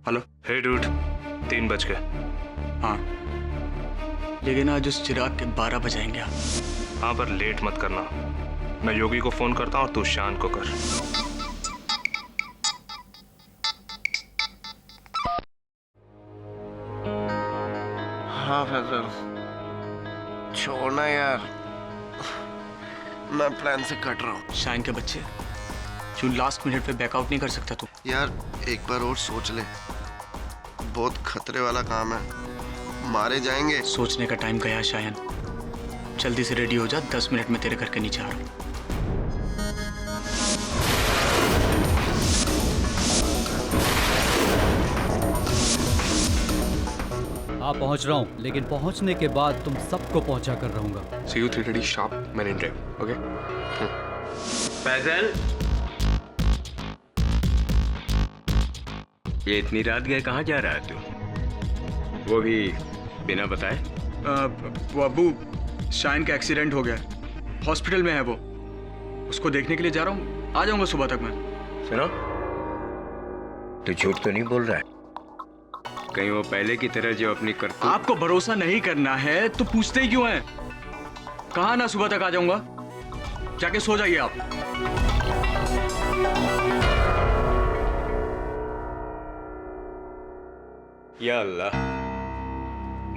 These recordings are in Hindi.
हेलो। हे डूड, 3 बज गए। हाँ, लेकिन आज उस चिराग के 12 बजाएंगे आप। हाँ, पर लेट मत करना। मैं योगी को फोन करता हूँ और तू शान को कर। हाँ फैजल, छोड़ना यार, मैं प्लान से कट रहा हूँ। शाइन के बच्चे, क्यों लास्ट मिनट पे बैकआउट नहीं कर सकता तू? यार एक बार और सोच ले, बहुत खतरे वाला काम है, मारे जाएंगे। सोचने का टाइम गया शायन, जल्दी से रेडी हो जा, 10 मिनट में तेरे घर के नीचे आ रहा हूँ। हाँ पहुंच रहा हूँ, लेकिन पहुंचने के बाद तुम सबको पहुंचा कर रहूंगा। See you 3:30 sharp, Marine Drive. Okay? Faizal, ये इतनी रात गए कहाँ जा रहा है तू? वो भी बिना बताए? वो अब्बू, शाइन का एक्सीडेंट हो गया, हॉस्पिटल में है वो, उसको देखने के लिए जा रहा हूँ, आ जाऊंगा सुबह तक मैं। सुनो, तू झूठ तो नहीं बोल रहा है? कहीं वो पहले की तरह जो अपनी करतूत। आपको भरोसा नहीं करना है तो पूछते ही क्यों हैं? कहा ना सुबह तक आ जाऊंगा, जाके सो जाइए आप। या अल्लाह,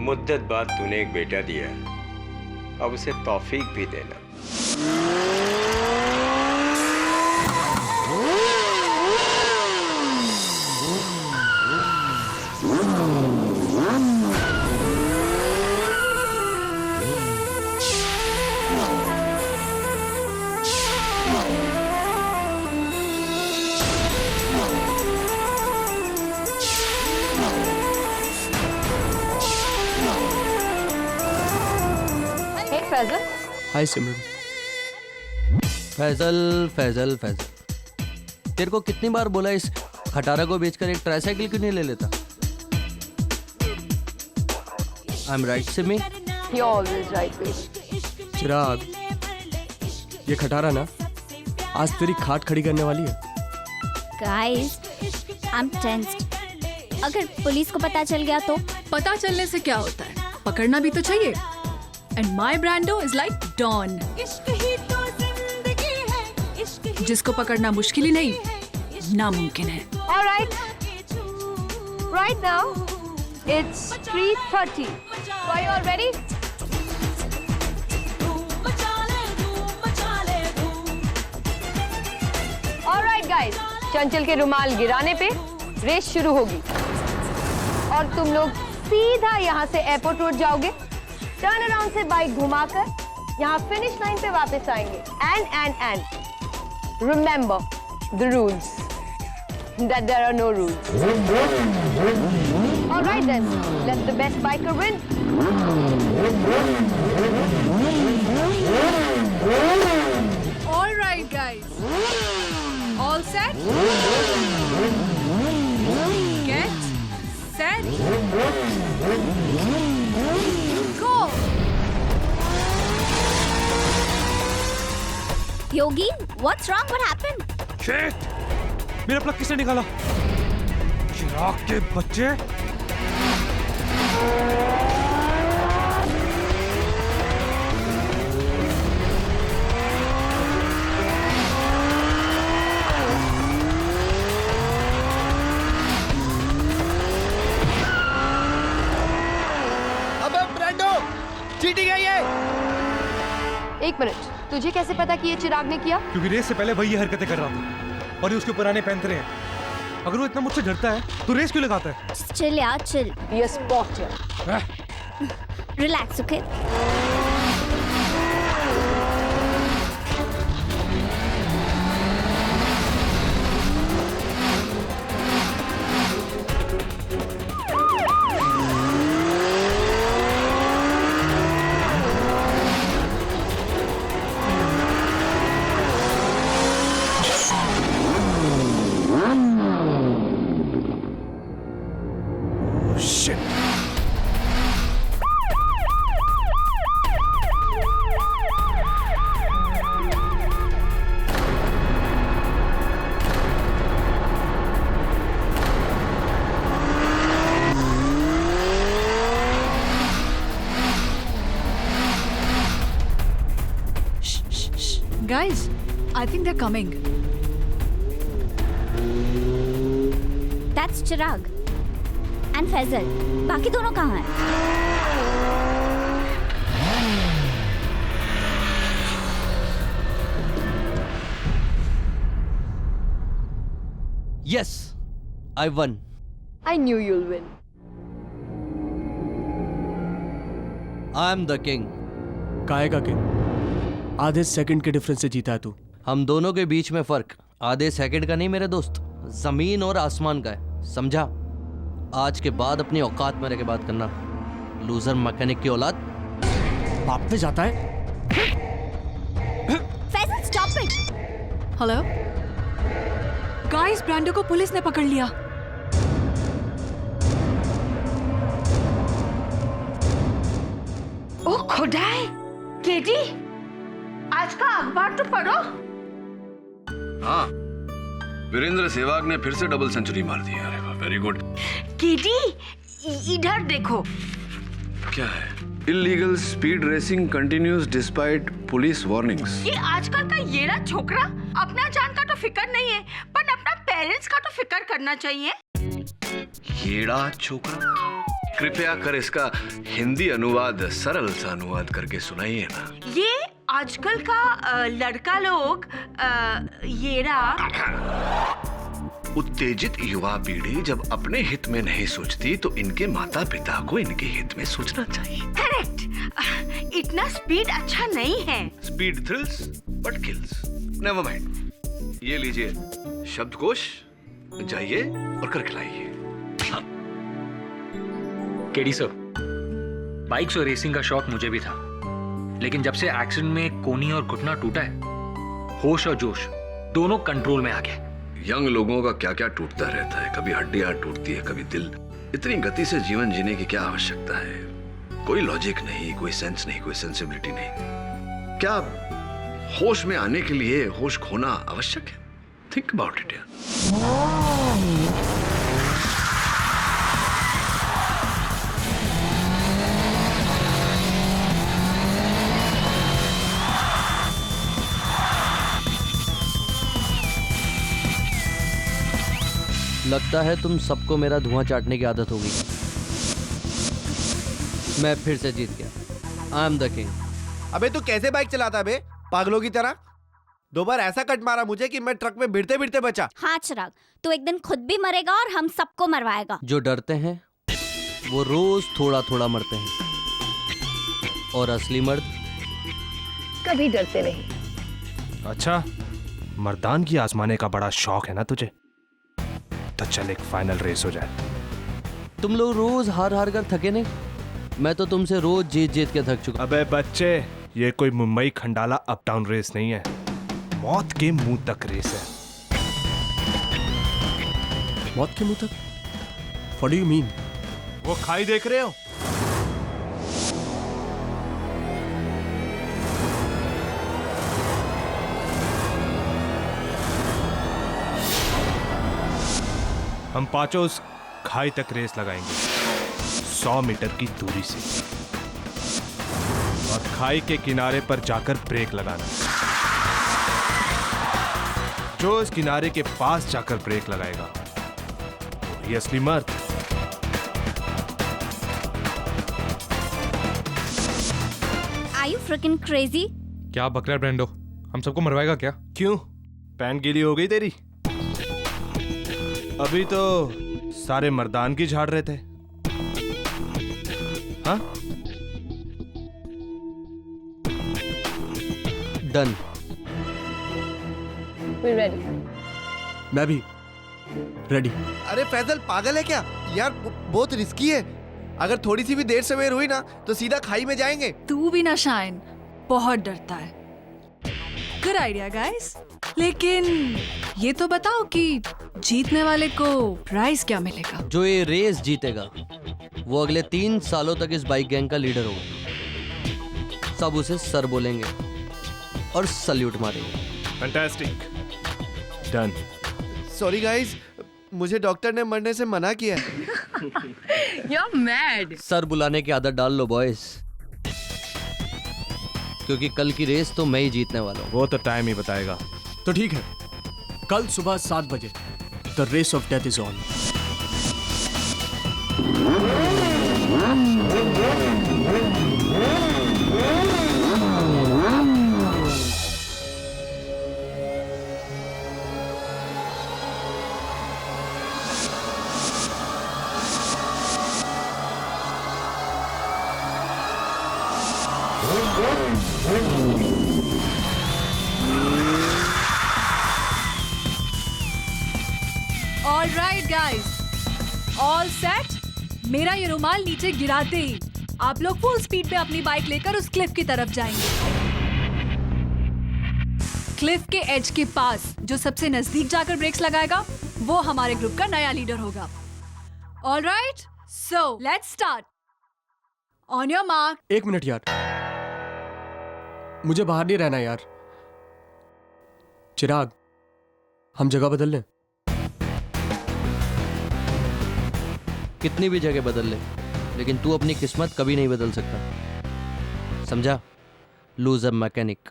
मुद्दत बाद तूने एक बेटा दिया, अब उसे तौफीक भी देना। फैजल। हाय सिमरन। फैजल फैजल फैजल, तेरे को कितनी बार बोला इस खटारा को बेचकर एक ट्राईसाइकिल क्यों नहीं ले लेता? I am right Simi? You're always right, baby. चिराग, ये खटारा ना आज तेरी खाट खड़ी करने वाली है। Guys, I'm tensed. अगर पुलिस को पता चल गया तो? पता चलने से क्या होता है, पकड़ना भी तो चाहिए। And my Brando is like Dawn. जिसको पकड़ना मुश्किल ही नहीं, नामुमकिन है। All right. Right now, it's 3:30. So are you all ready? All right, guys. चंचल के रुमाल गिराने पे रेस शुरू होगी और तुम लोग सीधा यहाँ से एयरपोर्ट रोड जाओगे, टर्न अराउंड से बाइक घुमाकर यहाँ फिनिश लाइन पे वापस आएंगे। And remember the rules, that there are no rules. All right then, let the best biker win. All right, guys. All set? Get set. Go. Yogi, what's wrong? What happened? Shit! मेरा प्लग किसने निकाला? चिराग के बच्चे? अबे ब्रांडो, चीटिंग है ये। एक मिनट, तुझे कैसे पता कि ये चिराग ने किया? क्योंकि रेस से पहले वही ये हरकतें कर रहा था और ये उसके पुराने पैंतरे हैं। अगर वो इतना मुझसे डरता है तो रेस क्यों लगाता है? Chill यार, chill. ये स्पॉट है। Relax, okay? Guys, I think they're coming. That's Chirag and Faizal. बाकी दोनों कहाँ हैं? Yes, I won. I knew you'll win. I am the king. काहे का किंग? आधे सेकंड के डिफरेंस से जीता है तू। हम दोनों के बीच में फर्क आधे सेकंड का नहीं मेरे दोस्त, जमीन और आसमान का है, समझा? आज के बाद अपनी औकात में रह के बात करना, लूजर मैकेनिक की औलाद। बाप पे जाता है। Faisal, stop it. Hello? Guys, Brando को पुलिस ने पकड़ लिया। ओ खुदाई, केटी, आज का अखबार तो पढ़ो। हाँ, वीरेंद्र सहवाग ने फिर से डबल सेंचुरी मार दी। अरे वाह, वेरी गुड। केटी, इधर देखो। क्या है? Illegal speed racing continues despite police warnings. ये आजकल का येरा छोकरा अपना जान का तो फिक्र नहीं है, पर अपना पेरेंट्स का तो फिक्र करना चाहिए। येड़ा छोकरा? कृपया कर इसका हिंदी अनुवाद सरल सा अनुवाद करके सुनाइए ना। ये आजकल का लड़का लोग येरा। उत्तेजित युवा पीढ़ी जब अपने हित में नहीं सोचती तो इनके माता पिता को इनके हित में सोचना चाहिए। करेक्ट। इतना स्पीड अच्छा नहीं है। Speed thrills but kills. Never mind. ये लीजिए शब्दकोश, जाइए और करके लाइए। केडी सर, बाइक्स और रेसिंग का शौक मुझे भी था, लेकिन जब से एक्सीडेंट में कोनी और घुटना टूटा है, होश और जोश दोनों कंट्रोल में आ गए। यंग लोगों का क्या क्या टूटता रहता है, कभी हड्डियां टूटती है, कभी दिल। इतनी गति से जीवन जीने की क्या आवश्यकता है? कोई लॉजिक नहीं, कोई सेंस नहीं, कोई सेंसिबिलिटी नहीं। क्या होश में आने के लिए होश खोना आवश्यक है? थिंक अबाउट इट यार। लगता है तुम सबको मेरा धुआं चाटने की आदत होगी। मैं फिर से जीत गया। I am the king. अबे तू कैसे बाइक चलाता है बे, पागलों की तरह? 2 बार ऐसा कट मारा मुझे कि मैं ट्रक में भिड़ते भिड़ते बचा। हाँ चिराग, तू एक दिन खुद भी मरेगा और हम सबको मरवाएगा। जो डरते हैं वो रोज थोड़ा थोड़ा मरते हैं, और असली मर्द कभी डरते नहीं। अच्छा, मर्दान की आजमाने का बड़ा शौक है ना तुझे? तो चल एक फाइनल रेस हो जाए। तुम लोग रोज हार हार कर थके नहीं, मैं तो तुमसे रोज जीत जीत के थक चुका। अबे बच्चे, ये कोई Mumbai Khandala up down race नहीं है, मौत के मुंह तक रेस है। मौत के मुंह तक? What do you mean? वो खाई देख रहे हो? हम पांचों उस खाई तक रेस लगाएंगे 100 मीटर की दूरी से, और खाई के किनारे पर जाकर ब्रेक लगाना। जो इस किनारे के पास जाकर ब्रेक लगाएगा वही असली मर्द। Are you freaking crazy? क्या बक रहा है ब्रांडो? हम सबको मरवाएगा क्या? क्यों? पैन गीली हो गई तेरी? अभी तो सारे मर्दान की झाड़ रहे थे। हाँ? डन। We're ready. मैं भी रेडी। अरे फैजल पागल है क्या यार? बहुत रिस्की है। अगर थोड़ी सी भी देर सवेर हुई ना तो सीधा खाई में जाएंगे। तू भी ना शाइन, बहुत डरता है। गुड आइडिया गाइस, लेकिन ये तो बताओ कि जीतने वाले को प्राइज क्या मिलेगा? जो ये रेस जीतेगा वो अगले 3 सालों तक इस बाइक गैंग का लीडर होगा। सब उसे सर बोलेंगे और सल्यूट मारेंगे। फैंटास्टिक। डन। सॉरी गाइस, मुझे डॉक्टर ने मरने से मना किया है। You're mad. सर बुलाने की आदत डाल लो बॉयज। क्योंकि कल की रेस तो मैं ही जीतने वाला हूँ। वो तो टाइम ही बताएगा। तो ठीक है, कल सुबह 7 बजे the race of death is on. All right guys, all set. मेरा ये रुमाल नीचे गिराते ही आप लोग फुल स्पीड पे अपनी बाइक लेकर उस क्लिफ की तरफ जाएंगे। क्लिफ के एज के पास जो सबसे नजदीक जाकर ब्रेक्स लगाएगा वो हमारे ग्रुप का नया लीडर होगा। All right, so let's start. On your mark. 1 minute यार, मुझे बाहर नहीं रहना यार। चिराग, हम जगह बदल लें? कितनी भी जगह बदल ले, लेकिन तू अपनी किस्मत कभी नहीं बदल सकता, समझा? Loser mechanic.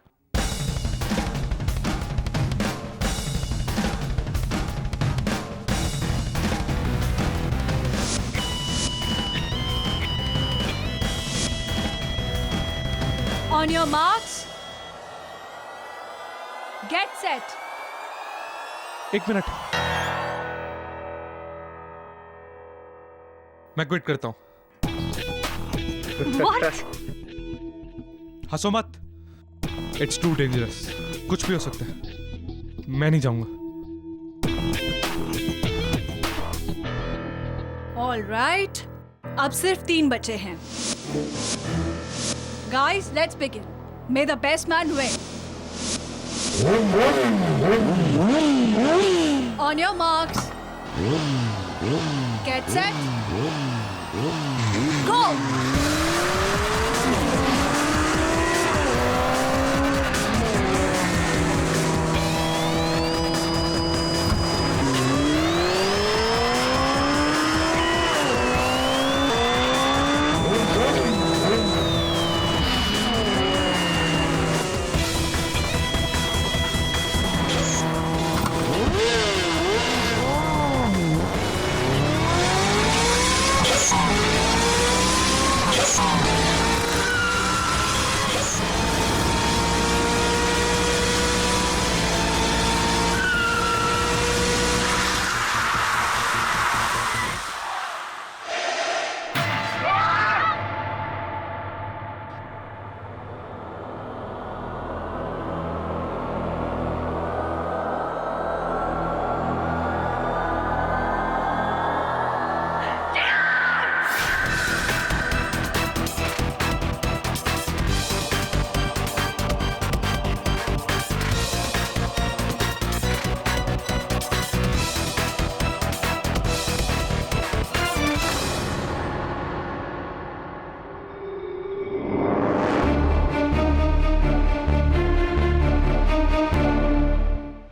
On your marks, get set. 1 minute, मैं क्विट करता हूं। What? हंसो मत, इट्स टू डेंजरस। कुछ भी हो सकता है, मैं नहीं जाऊंगा। All right, अब सिर्फ 3 बचे हैं। Guys, let's begin. May the best man win. On your marks. Get set. Go!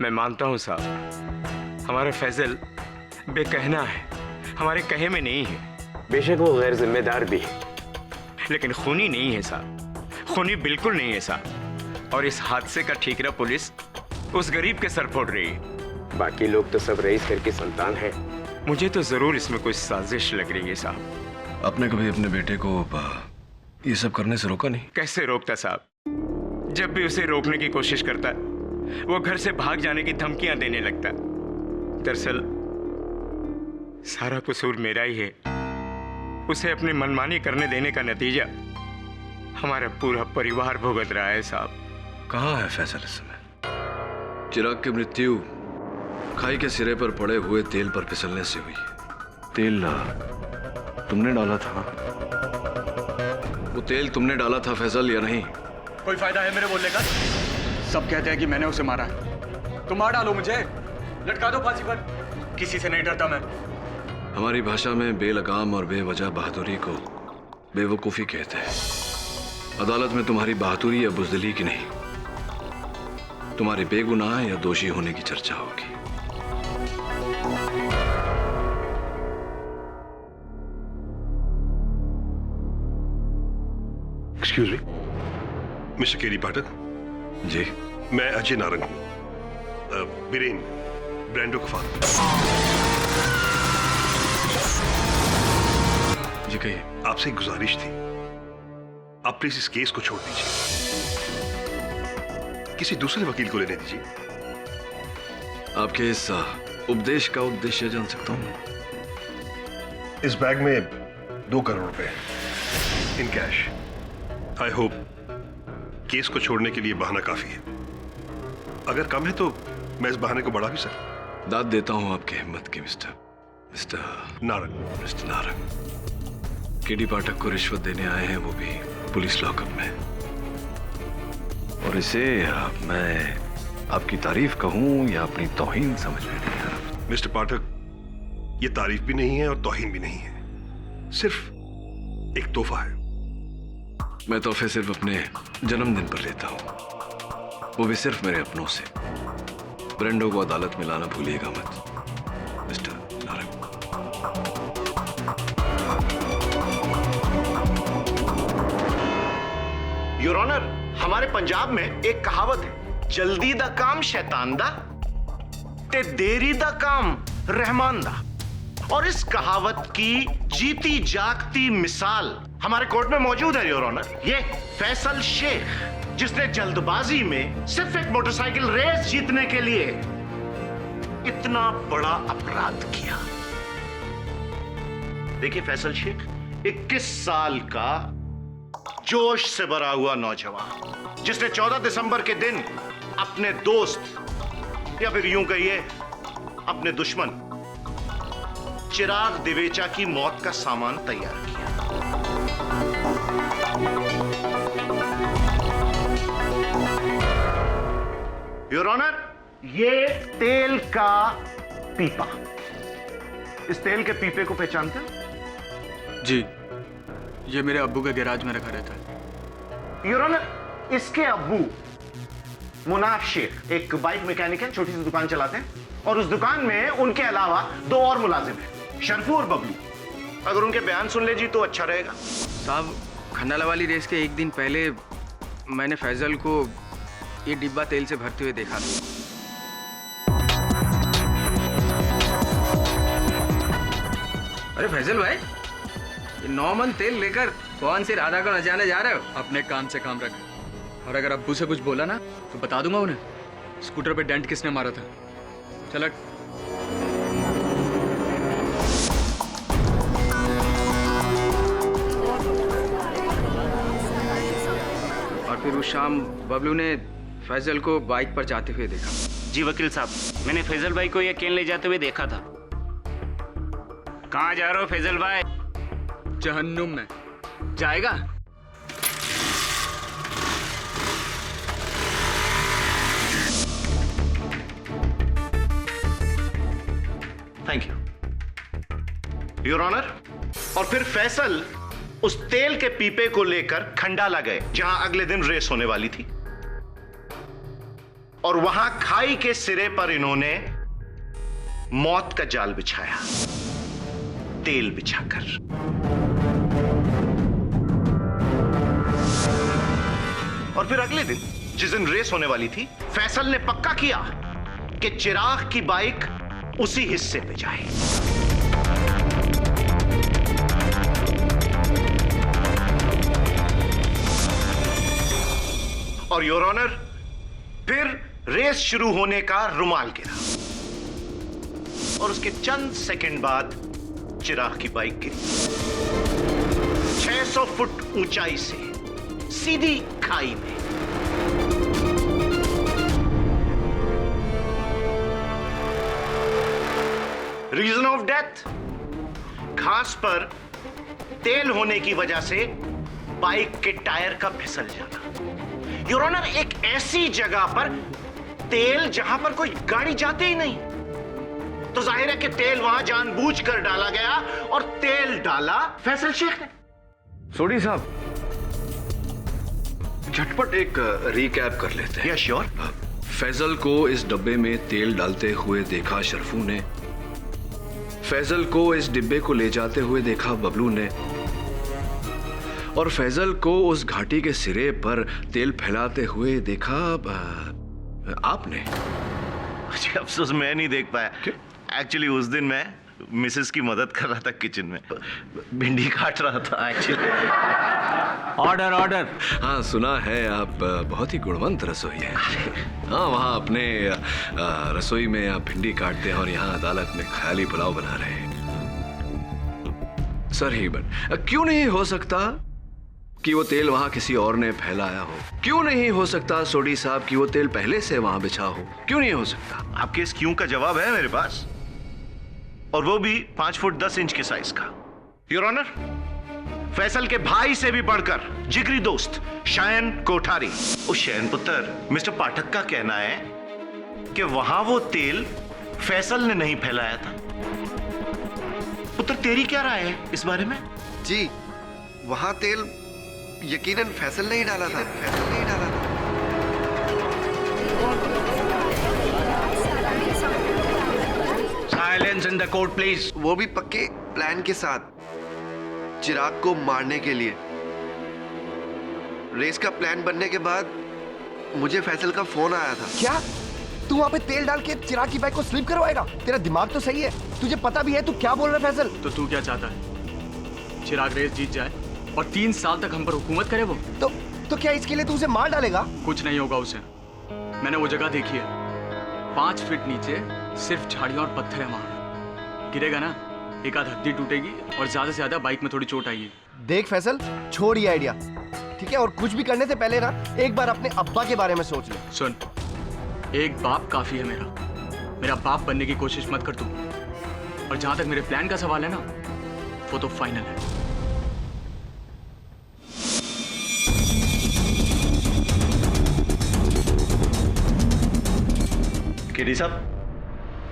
मैं मानता हूं साहब, हमारा फैजल बेकहना है, हमारे कहे में नहीं है। बेशक वो गैर जिम्मेदार भी है, लेकिन खूनी नहीं है साहब, खूनी बिल्कुल नहीं है साहब। और इस हादसे का ठीकरा पुलिस उस गरीब के सर फोड़ रही है। बाकी लोग तो सब रईस घर की संतान है, मुझे तो जरूर इसमें कोई साजिश लग रही है साहब। आपने कभी अपने बेटे को ये सब करने से रोका नहीं? कैसे रोकता साहब? जब भी उसे रोकने की कोशिश करता है वो घर से भाग जाने की धमकियां देने लगता। दरअसल सारा कसूर मेरा ही है। उसे अपनी मनमानी करने देने का नतीजा हमारा पूरा परिवार भुगत रहा है साहब। कहाँ है फैसल इस समय? चिराग की मृत्यु खाई के सिरे पर पड़े हुए तेल पर फिसलने से हुई। तेल तुमने डाला था? वो तेल तुमने डाला था फैसल या नहीं? कोई फायदा है मेरे बोलने का? सब कहते हैं कि मैंने उसे मारा है। तुम मार डालो मुझे, लटका दो फांसी पर। किसी से नहीं डरता मैं। हमारी भाषा में बेलगाम और बेवजह बहादुरी को बेवकूफ़ी कहते हैं। अदालत में तुम्हारी बहादुरी या बुज़दिली की नहीं, तुम्हारे बेगुनाह या दोषी होने की चर्चा होगी। एक्सक्यूज मी, मिस्टर केडी पाठक। जी। मैं अजय नारंग हूँ, बीरेन ब्रांडो का फादर। जी कहिए। आपसे एक गुजारिश थी, आप प्लीज इस केस को छोड़ दीजिए, किसी दूसरे वकील को लेने दीजिए। आपके इस उपदेश का उद्देश्य जान सकता हूँ? इस बैग में 2 करोड़ रुपए in cash. I hope case को छोड़ने के लिए बहाना काफी है। अगर कम है तो मैं इस बहाने को बढ़ा भी सकता। दाद देता हूं आपकी हिम्मत की mister Narang. Mister Narang, KD Pathak को रिश्वत देने आए हैं, वो भी पुलिस लॉकअप में। और इसे मैं आपकी तारीफ कहूं या अपनी तौहीन समझ में नहीं आ रहा। मिस्टर पाठक, ये तारीफ भी नहीं है और तौहीन भी नहीं है, सिर्फ एक तोहफा है। मैं तोहफे सिर्फ अपने जन्मदिन पर लेता हूं, वो भी सिर्फ मेरे अपनों से। ब्रेंडो को अदालत में लाना भूलिएगा मत, मिस्टर नारंग। योर ऑनर, हमारे पंजाब में एक कहावत है, जल्दी दा काम शैतान दा ते देरी दा काम रहमान दा। और इस कहावत की जीती जागती मिसाल हमारे कोर्ट में मौजूद है योर ऑनर। ये फैसल शेख, जिसने जल्दबाजी में सिर्फ एक मोटरसाइकिल रेस जीतने के लिए इतना बड़ा अपराध किया। देखिए फैसल शेख 21 साल का जोश से भरा हुआ नौजवान, जिसने 14 दिसंबर के दिन अपने दोस्त या फिर यूं कहिए अपने दुश्मन चिराग दिवेचा की मौत का सामान तैयार किया। योर ऑनर, ये तेल का पीपा, इस तेल के पीपे को पहचानते हैं? जी, ये मेरे अब्बू के गैराज में रखा रहता है। योर ऑनर, इसके अब्बू मुनाफ शेख एक बाइक मैकेनिक है, छोटी सी दुकान चलाते हैं और उस दुकान में उनके अलावा 2 और मुलाजिम हैं, शरफू और बबलू। अगर उनके बयान सुन ले जी तो अच्छा रहेगा। साहब, खंडाला वाली रेस के एक दिन पहले मैंने फैजल को ये डिब्बा तेल से भरते हुए देखा था। अरे फैजल भाई, ये 9 मन तेल लेकर कौन सी राधा को नचाने जा रहे हो? अपने काम से काम रख, और अगर अब्बू से कुछ बोला ना तो बता दूंगा उन्हें स्कूटर पे डेंट किसने मारा था। चल। और फिर उस शाम बबलू ने फैजल को बाइक पर जाते हुए देखा। जी वकील साहब, मैंने फैजल भाई को ये केन ले जाते हुए देखा था। कहाँ जा रहे हो फैजल भाई? जहन्नुम में जाएगा। Thank you your honour. और फिर फैसल उस तेल के पीपे को लेकर खंडाला गए, जहां अगले दिन रेस होने वाली थी, और वहां खाई के सिरे पर इन्होंने मौत का जाल बिछाया, तेल बिछाकर। और फिर अगले दिन जिस दिन रेस होने वाली थी, फैसल ने पक्का किया कि चिराग की बाइक उसी हिस्से पे जाए। और योर ऑनर, फिर रेस शुरू होने का रुमाल गिरा और उसके चंद सेकंड बाद चिराग की बाइक गिरी 600 फुट ऊंचाई से सीधी खाई में। रीजन ऑफ डेथ, घास पर तेल होने की वजह से बाइक के टायर का फिसल जाना। योर ऑनर, एक ऐसी जगह पर तेल जहां पर कोई गाड़ी जाती ही नहीं, तो जाहिर है कि तेल वहां जानबूझकर डाला गया और तेल डाला फैसल शेख ने। सोडी साहब, झटपट एक रिकैप कर लेते हैं। Yes sure. फैजल को इस डब्बे में तेल डालते हुए देखा शरफू ने, फैजल को इस डिब्बे को ले जाते हुए देखा बबलू ने, और फैजल को उस घाटी के सिरे पर तेल फैलाते हुए देखा आपने। अफसोस मैं नहीं देख पाया। एक्चुअली उस दिन मैं मिसेस की मदद कर रहा था किचन में, भिंडी काट रहा था एक्चुअली। Order order. हाँ सुना है आप बहुत ही गुणवंत रसोई हैं। हाँ वहाँ अपने रसोई में आप भिंडी काटते हैं और यहाँ अदालत में ख्याली पुलाव बना रहे हैं। सर ही बन क्यों नहीं हो सकता कि वो तेल वहां किसी और ने फैलाया हो? क्यों नहीं हो सकता सोडी साहब कि वो तेल पहले से वहां बिछा हो? क्यों नहीं हो सकता? आपके इस क्यों का जवाब है मेरे पास, और वो भी 5 फुट 10 इंच के साइज का। योर ऑनर, फैसल के भाई से भी बढ़कर जिगरी दोस्त शायन कोठारी, उस शयन पुत्र मिस्टर पाठक का कहना है कि वहां वो तेल फैसल ने नहीं फैलाया था। पुत्र तेरी क्या राय है इस बारे में? जी वहां तेल यकीनन फैसल ने ही डाला था। Silence in the court please. वो भी पक्के प्लान के साथ, चिराग को मारने के लिए। रेस का प्लान बनने के बाद मुझे फैसल का फोन आया था। क्या तू वहाँ पे तेल डाल के चिराग की बाइक को स्लिप करवाएगा? तेरा दिमाग तो सही है, तुझे पता भी है तू क्या बोल रहा है फैसल? तो तू क्या चाहता है? चिराग रेस जीत जाए और 3 साल तक हम पर हुकूमत करे वो? तो क्या इसके लिए तू उसे मार डालेगा? कुछ नहीं होगा उसे। मैंने वो जगह देखी है, 5 फीट नीचे सिर्फ झाड़ियां और पत्थर है वहां। गिरेगा ना, एक आध हड्डी टूटेगी और ज्यादा से ज्यादा बाइक में थोड़ी चोट आएगी। देख फैसल, छोड़ ये आइडिया, ठीक है? और कुछ भी करने से पहले ना एक बार अपने अब्बा के बारे में सोच ले। सुन, एक बाप काफी है मेरा बाप बनने की कोशिश मत कर तू। और जहां तक मेरे प्लान का सवाल है ना, वो तो फाइनल है। केडी साहब,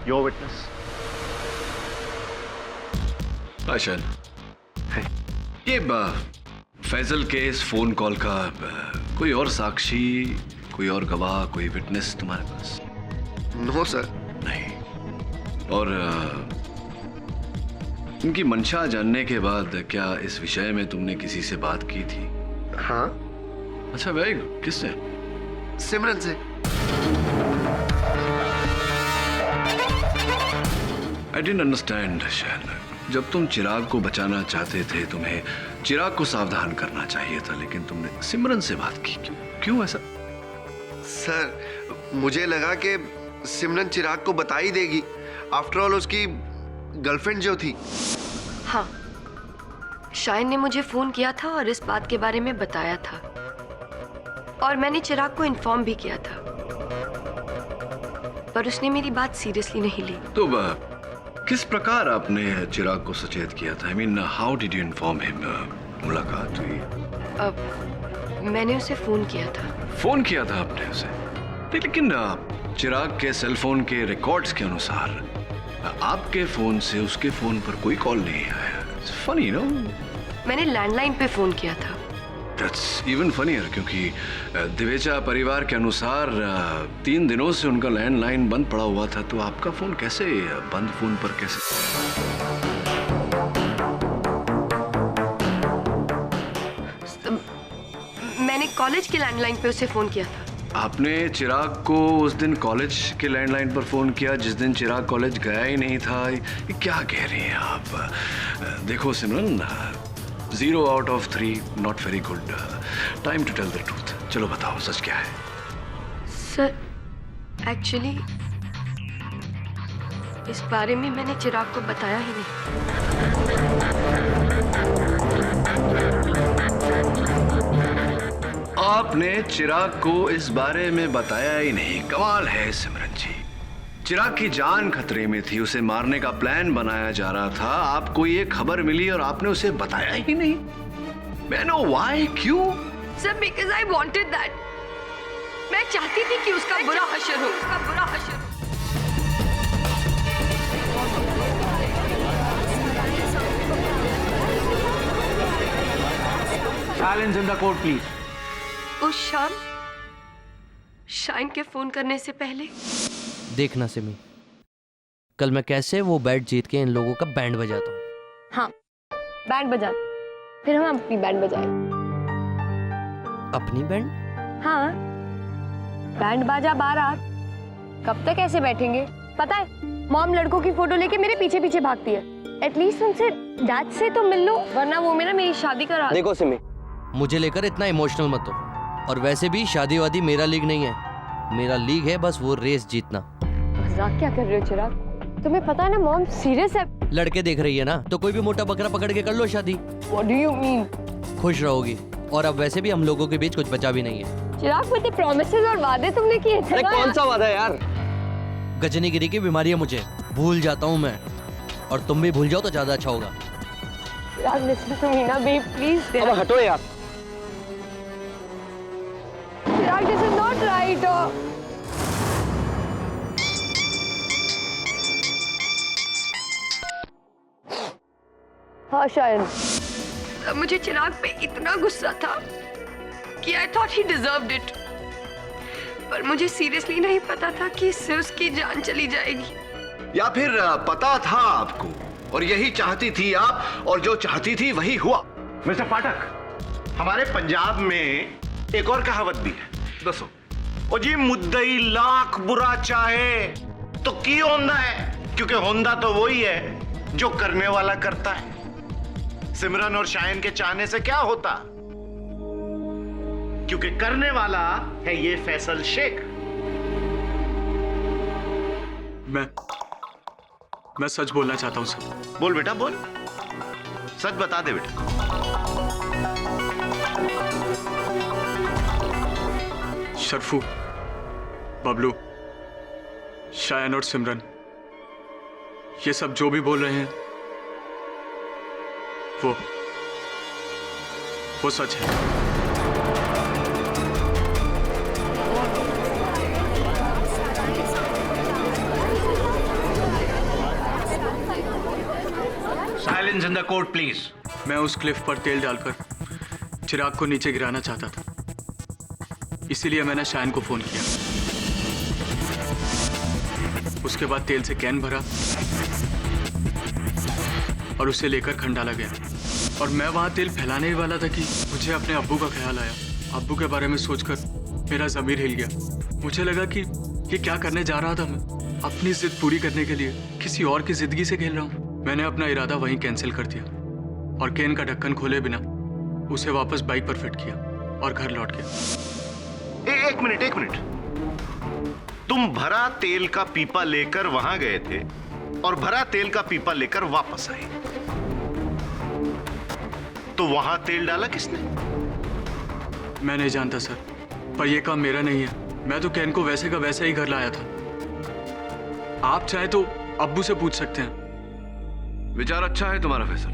योर विटनेस। आशन, ये फैजल के इस फोन कॉल का कोई और साक्षी, कोई और गवाह, कोई विटनेस तुम्हारे पास? No sir. नहीं। और इनकी मंशा जानने के बाद क्या इस विषय में तुमने किसी से बात की थी? हाँ। अच्छा वेरी गुड। किससे? सिमरन से। I didn't understand, शैन। जब तुम चिराग को बचाना चाहते थे, तुम्हें चिराग को सावधान करना चाहिए था, लेकिन तुमने सिमरन से बात की। क्यों ऐसा? सर मुझे लगा कि सिमरन चिराग को बता ही देगी। आफ्टर ऑल उसकी गर्लफ्रेंड जो थी। हाँ, शायन ने मुझे फोन किया था और इस बात के बारे में बताया था, और मैंने चिराग को इन्फॉर्म भी किया था, पर उसने मेरी बात सीरियसली नहीं ली। तो किस प्रकार आपने चिराग को सचेत किया था? I mean, how did you inform him? मुलाकात हुई? मैंने उसे फोन किया था। फोन किया था आपने उसे? लेकिन चिराग के सेलफोन के रिकॉर्ड्स के अनुसार आपके फोन से उसके फोन पर कोई कॉल नहीं आया। It's funny, no? मैंने लैंडलाइन पे फोन किया था। That's even funnier, क्योंकि दिवेचा परिवार के अनुसार 3 दिनों से उनका लैंडलाइन बंद पड़ा हुआ था, तो आपका फोन कैसे बंद फोन पर कैसे? मैंने कॉलेज के लैंडलाइन पे उसे फोन किया था। आपने चिराग को उस दिन कॉलेज के लैंडलाइन पर फोन किया जिस दिन चिराग कॉलेज गया ही नहीं था? ये क्या कह रही हैं आप? देखो सिमरन, 0 out of 3 not very good. Time to tell the truth. चलो बताओ सच क्या है? सर एक्चुअली इस बारे में मैंने चिराग को बताया ही नहीं। आपने चिराग को इस बारे में बताया ही नहीं? कमाल है सिमरन जी। चिराग की जान खतरे में थी, उसे मारने का प्लान बनाया जा रहा था, आपको ये खबर मिली और आपने उसे बताया ही नहीं? मैं नो व्हाई, क्यों? Sir because I wanted that. मैं चाहती थी कि उसका बुरा हश्र हो। Silence in the court, please. उस शाम शाइन के फोन करने से पहले। देखना सिमी, कल मैं कैसे वो बैट जीत के इन लोगों का बैंड बजाता हूँ। हाँ, बैंड बजा, फिर हम अपनी बैंड बजाएं। अपनी बैंड? हाँ, बैंड बाजा बारात, कब तक ऐसे बैठेंगे? पता है मॉम लड़कों की फोटो लेके मेरे पीछे पीछे भागती है। एटलीस्ट उनसे डैड से तो मिल लो, वरना वो मेरी शादी करा। देखो सिमी, मुझे लेकर इतना इमोशनल मत हो। और वैसे भी शादी वादी मेरा लीग नहीं है, मेरा लीग है बस वो रेस जीतना। मजाक क्या कर रहे हो चिराग? तुम्हें पता है ना मॉम सीरियस है। लड़के देख रही है ना, तो कोई भी मोटा बकरा पकड़ के कर लो शादी। What do you mean? खुश रहोगी। और अब वैसे भी हम लोगों के बीच कुछ बचा भी नहीं है। चिराग इतने प्रॉमिसेस और वादे तुमने किए थे। अरे ना कौन यार? सा वादा यार? गजनीगिरी की बीमारी है मुझे, भूल जाता हूँ मैं। और तुम भी भूल जाओ तो ज्यादा अच्छा होगा। चिराग listen to me ना बेब, प्लीज। अब हटो यार। चिराग this is not right. हाँ शायद तब मुझे चिराग पे इतना गुस्सा था कि I thought he deserved it. पर मुझे सीरियसली नहीं पता था कि इससे उसकी जान चली जाएगी। या फिर पता था आपको और यही चाहती थी आप, और जो चाहती थी वही हुआ। मिस्टर पाठक, हमारे पंजाब में एक और कहावत भी है। दसो। ओ जी, मुद्दई लाख बुरा चाहे तो की होंदा है, क्योंकि होंदा तो वही है जो करने वाला करता है। सिमरन और शायन के चाहने से क्या होता, क्योंकि करने वाला है ये फैसल शेख। मैं सच बोलना चाहता हूं सर। बोल बेटा बोल, सच बता दे बेटा। शर्फू, बबलू, शायन और सिमरन, ये सब जो भी बोल रहे हैं वो सच है। Silence in the court please. मैं उस क्लिफ पर तेल डालकर चिराग को नीचे गिराना चाहता था, इसीलिए मैंने शायन को फोन किया। उसके बाद तेल से कैन भरा और उसे लेकर खंडाला गया। और मैं वहां तेल फैलाने ही वाला था कि मुझे अपने अब्बू का ख्याल आया। अब्बू के बारे में सोचकर मेरा ज़मीर हिल गया। मुझे लगा कि ये क्या करने जा रहा था मैं। अपनी जिद पूरी करने के लिए किसी और की जिंदगी से खेल रहा हूँ। मैंने अपना इरादा वहीं कैंसिल कर दिया और कैन का ढक्कन खोले बिना उसे वापस बाइक पर फिट किया और घर लौट गया। एक मिनट, तुम भरा तेल का पीपा लेकर वहां गए थे और भरा तेल का पीपा लेकर वापस आए, तो वहां तेल डाला किसने? मैं नहीं जानता सर, पर यह काम मेरा नहीं है। मैं तो कैन को वैसे का वैसा ही घर लाया था। आप चाहे तो अब्बू से पूछ सकते हैं। विचार अच्छा है तुम्हारा फैसल,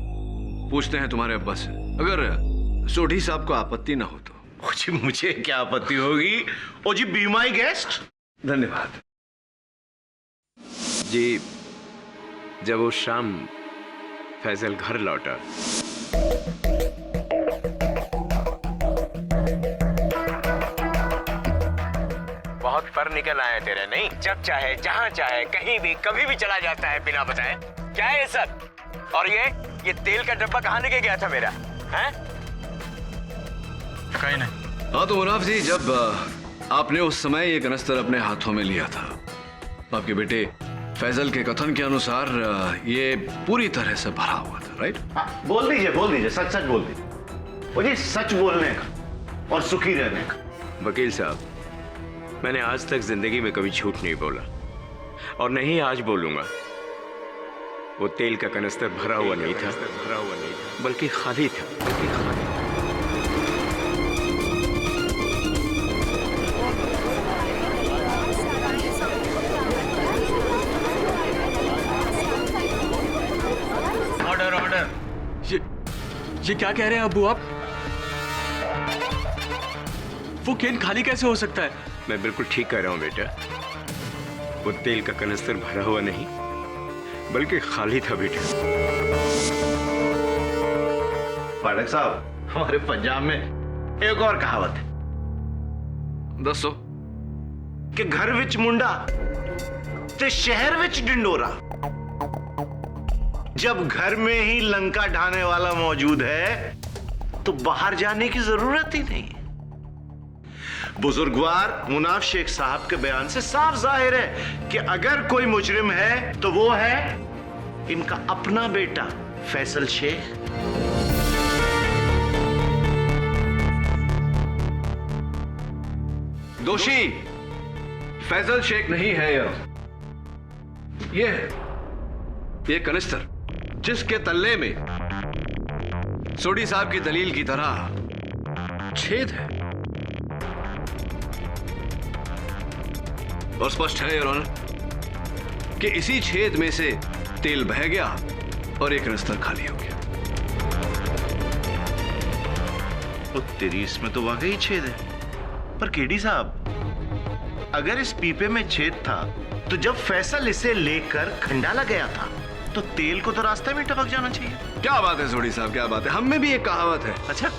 पूछते हैं तुम्हारे अब्बा से। अगर सोढ़ी साहब को आपत्ति ना हो तो। ओ जी, मुझे क्या आपत्ति होगी? ओ जी, बी माई गेस्ट। धन्यवाद जी। जब उस शाम फैजल घर लौटा बहुत पर निकल आए तेरे, नहीं? जब चाहे जहां चाहे कहीं भी कभी भी चला जाता है बिना बताए। क्या है ये सब? और ये तेल का डब्बा कहां लेके गया था मेरा? हैं? कहीं नहीं। हाँ तो मुनाफ जी, जब आपने उस समय ये कनस्तर अपने हाथों में लिया था, आपके बेटे फैजल के कथन के अनुसार ये पूरी तरह से भरा हुआ था, राइट? बोल दीजिए, सच बोल दीजिए। ओ जी, सच बोलने का और सुखी रहने का। वकील साहब, मैंने आज तक जिंदगी में कभी झूठ नहीं बोला और नहीं आज बोलूंगा। वो तेल का कनस्तर भरा हुआ नहीं था, बल्कि खाली था। ऑर्डर। ये क्या कह रहे हैं अब्बू आप? वो कैन खाली कैसे हो सकता है? मैं बिल्कुल ठीक कह रहा हूं बेटा। वो तेल का कनस्तर भरा हुआ नहीं बल्कि खाली था बेटा। पाठक साहब, हमारे पंजाब में एक और कहावत है। दसो। कि घर विच मुंडा ते शहर विच डिंडोरा। जब घर में ही लंका ढाने वाला मौजूद है तो बाहर जाने की जरूरत ही नहीं। बुजुर्गवार मुनाफ शेख साहब के बयान से साफ जाहिर है कि अगर कोई मुजरिम है तो वो है इनका अपना बेटा फैसल शेख। दोषी फैजल शेख नहीं है ये कनिस्टर जिसके तल्ले में सोडी साहब की दलील की तरह छेद है और स्पष्ट है योर ऑनर कि इसी छेद में से तेल बह गया और एक कनिस्टर खाली हो गया। तो तेरी इसमें तो वाकई छेद है, पर केडी साहब अगर इस पीपे में छेद था तो जब फैसल इसे लेकर खंडाला गया था तो तेल को तो रास्ते में टपक जाना चाहिए। क्या बात है सोडी साहब, क्या बात है। हम में भी एक कहावत है, अच्छा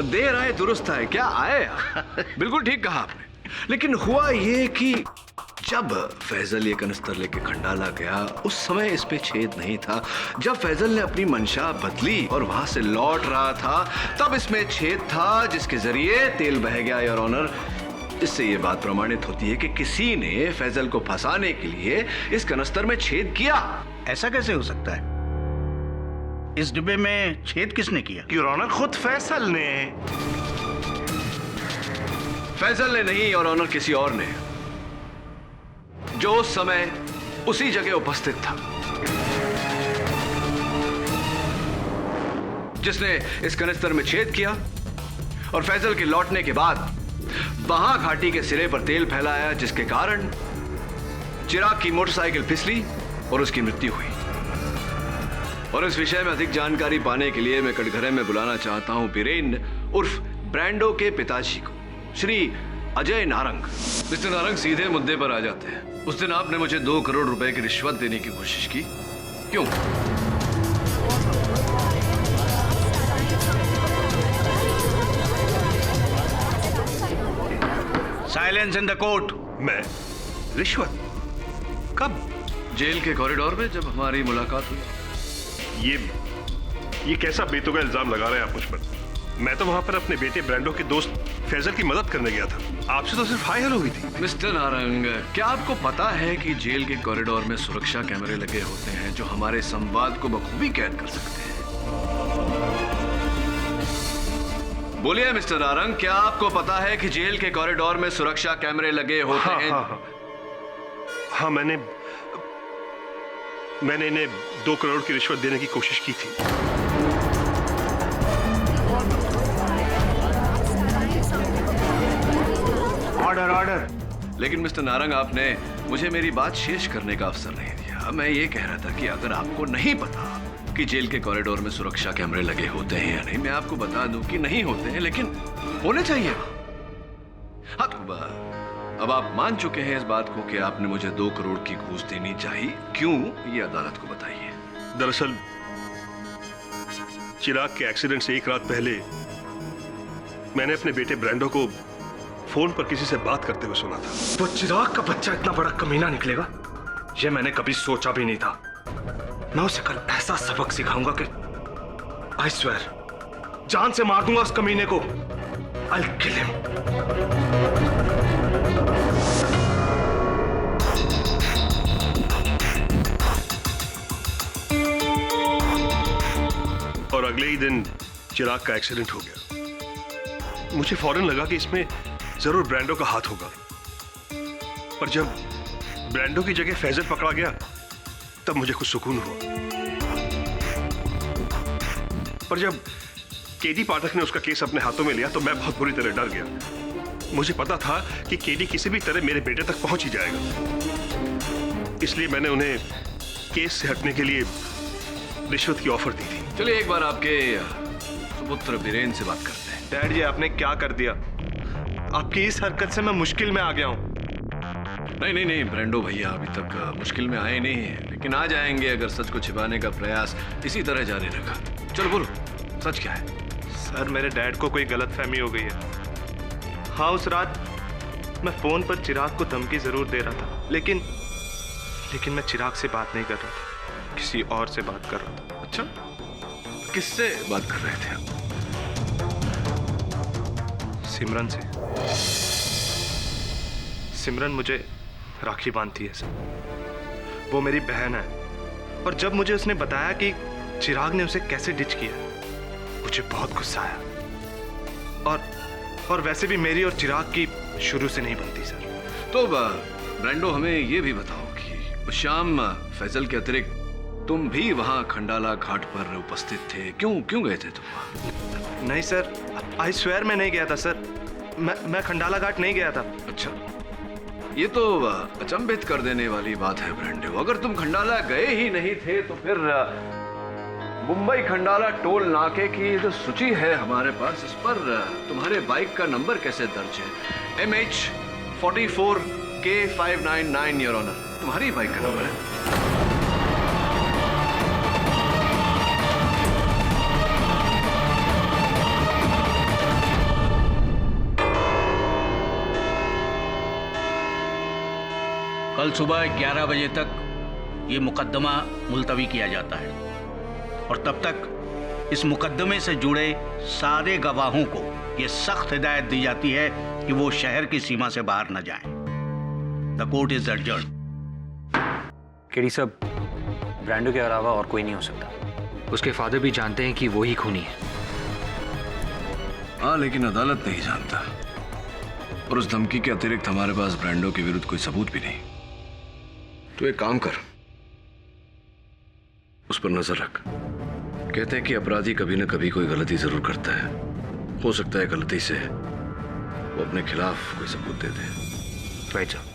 देर आए दुरुस्त आए। क्या आए बिल्कुल ठीक कहा आपने। लेकिन हुआ ये कि जब फैजल ये कनिस्तर लेके खंडाला गया उस समय इस पे छेद नहीं था। जब फैजल ने अपनी मंशा बदली और वहां से लौट रहा था तब इसमें छेद था जिसके जरिए तेल बह गया योर ऑनर। इससे ये बात प्रमाणित होती है कि किसी ने फैजल को फंसाने के लिए इस कनिस्तर में छेद किया। ऐसा कैसे हो सकता है? इस डिब्बे में छेद किसने किया? योर ऑनर खुद फैसल ने। फैजल ने नहीं योर ऑनर, किसी और ने जो उस समय उसी जगह उपस्थित था, जिसने इस कनिस्तर में छेद किया और फैजल के लौटने के बाद वहां घाटी के सिरे पर तेल फैलाया जिसके कारण चिराग की मोटरसाइकिल फिसली और उसकी मृत्यु हुई। और इस विषय में अधिक जानकारी पाने के लिए मैं कटघरे में बुलाना चाहता हूं बीरेन उर्फ ब्रांडो के पिताजी को, श्री अजय नारंग। मिस्टर नारंग सीधे मुद्दे पर आ जाते हैं। उस दिन आपने मुझे 2 करोड़ रुपए की रिश्वत देने की कोशिश की, क्यों? Silence in the court. मैं रिश्वत? कब? जेल के कॉरिडोर में जब हमारी मुलाकात हुई। ये कैसा बेतुका इल्जाम लगा रहे हैं आप मुझ पर? मैं तो वहां पर अपने बेटे ब्रांडो के दोस्त फैजल की मदद करने गया था। आपसे तो सिर्फ हाय हेलो हुई थी। मिस्टर नारंग, क्या आपको पता है कि जेल के कॉरिडोर में सुरक्षा कैमरे लगे होते हैं जो हमारे संवाद को बखूबी कैद कर सकते हैं? बोलिए मिस्टर नारंग, क्या आपको पता है कि जेल के कॉरिडोर में सुरक्षा कैमरे लगे होते हैं? हाँ, मैंने इन्हें 2 करोड़ की रिश्वत देने की कोशिश की थी। Order order. लेकिन मिस्टर नारंग, आपने मुझे मेरी बात शेष करने का अवसर नहीं दिया। मैं ये कह रहा था कि अगर आपको नहीं पता कि जेल के कॉरिडोर में सुरक्षा कैमरे लगे होते हैं या नहीं, मैं आपको बता दूं कि नहीं होते हैं, लेकिन होने चाहिए। हाँ, अब आप मान चुके हैं इस बात को कि आपने मुझे 2 करोड़ की घूस देनी चाहिए। क्यों, ये अदालत को बताइए। दरअसल चिराग के एक्सीडेंट से 1 रात पहले मैंने अपने बेटे ब्रांडो को फोन पर किसी से बात करते हुए सुना था। वो चिराग का बच्चा इतना बड़ा कमीना निकलेगा, ये मैंने कभी सोचा भी नहीं था। मैं उसे कल ऐसा सबक सिखाऊंगा कि आई स्वेयर जान से मार दूंगा उस कमीने को। I'll kill him. और अगले ही दिन चिराग का एक्सीडेंट हो गया। मुझे फौरन लगा कि इसमें जरूर ब्रांडो का हाथ होगा, पर जब ब्रांडो की जगह फैजल पकड़ा गया तब मुझे कुछ सुकून हुआ। पर जब केडी पाठक ने उसका केस अपने हाथों में लिया तो मैं बहुत बुरी तरह डर गया। मुझे पता था कि केडी किसी भी तरह मेरे बेटे तक पहुंच ही जाएगा, इसलिए मैंने उन्हें केस से हटने के लिए रिश्वत की ऑफर दी थी। चलिए एक बार आपके पुत्र बीरेन से बात करते हैं। डैड जी, आपने क्या कर दिया? आपकी इस हरकत से मैं मुश्किल में आ गया हूं। नहीं ब्रांडो भैया अभी तक मुश्किल में आए नहीं हैं, लेकिन आ जाएंगे अगर सच को छिपाने का प्रयास इसी तरह जारी रखा। चलो बोलो, सच क्या है? सर, मेरे डैड को कोई गलतफहमी हो गई है। हाँ, उस रात मैं फोन पर चिराग को धमकी जरूर दे रहा था, लेकिन मैं चिराग से बात नहीं कर रहा था, किसी और से बात कर रहा था। अच्छा, किससे बात कर रहे थे आप? सिमरन से। सिमरन मुझे राखी बांधती है सर। वो मेरी बहन है, और जब मुझे उसने बताया कि चिराग ने उसे कैसे डिच किया, मुझे बहुत गुस्सा आया। और वैसे भी मेरी और चिराग की शुरू से नहीं बनती सर। तो ब्रांडो, हमें ये भी बताओ कि उस शाम फैजल के अतिरिक्त तुम भी वहां खंडाला घाट पर उपस्थित थे। क्यों गए थे तुम वहां? नहीं सर, आई स्वेयर मैं नहीं गया था सर। मैं खंडाला घाट नहीं गया था। अच्छा, ये तो अचंभित कर देने वाली बात है ब्रांडो। अगर तुम खंडाला गए ही नहीं थे तो फिर मुंबई खंडाला टोल नाके की जो सूची है हमारे पास, इस पर तुम्हारे बाइक का नंबर कैसे दर्ज है? MH44K599 योर ऑनर, तुम्हारी बाइक का नंबर है। कल सुबह 11 बजे तक ये मुकदमा मुलतवी किया जाता है, और तब तक इस मुकदमे से जुड़े सारे गवाहों को ये सख्त हिदायत दी जाती है कि वो शहर की सीमा से बाहर न जाएं। The court is adjourned. KD साहब, ब्रांडो के अलावा और कोई नहीं हो सकता। उसके फादर भी जानते हैं कि वो ही खूनी है। हाँ, लेकिन अदालत नहीं जानता, और उस धमकी के अतिरिक्त हमारे पास ब्रांडो के विरुद्ध कोई सबूत भी नहीं। तो एक काम कर, उस पर नजर रख। कहते हैं कि अपराधी कभी न कभी कोई गलती जरूर करता है। हो सकता है गलती से वो अपने खिलाफ कोई सबूत दे दे। Right sir.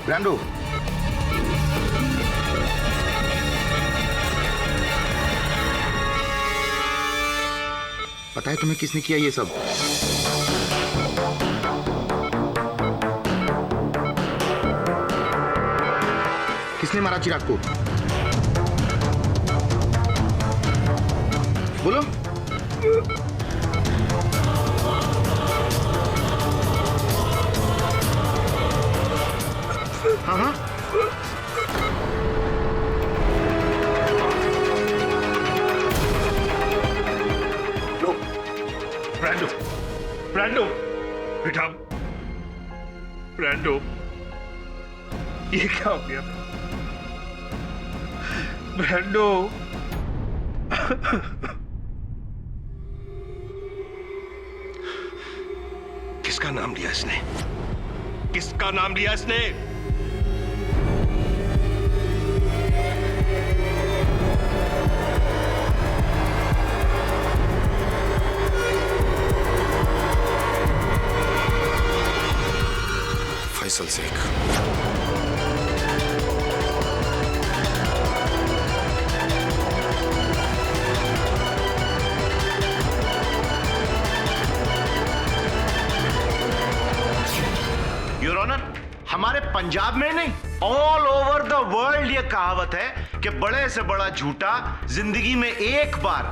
ब्रांडो, पता है तुम्हें किसने किया ये सब? किसने मारा चिराग को? बोलो। हाँ हाँ, लो, ब्रांडो बेटा, ब्रांडो, ये क्या हो गया ब्रांडो? किसका नाम लिया इसने? किसका नाम लिया इसने? फैसल शेख। योर ऑनर, हमारे पंजाब में नहीं, ऑल ओवर द वर्ल्ड ये कहावत है कि बड़े से बड़ा झूठा जिंदगी में एक बार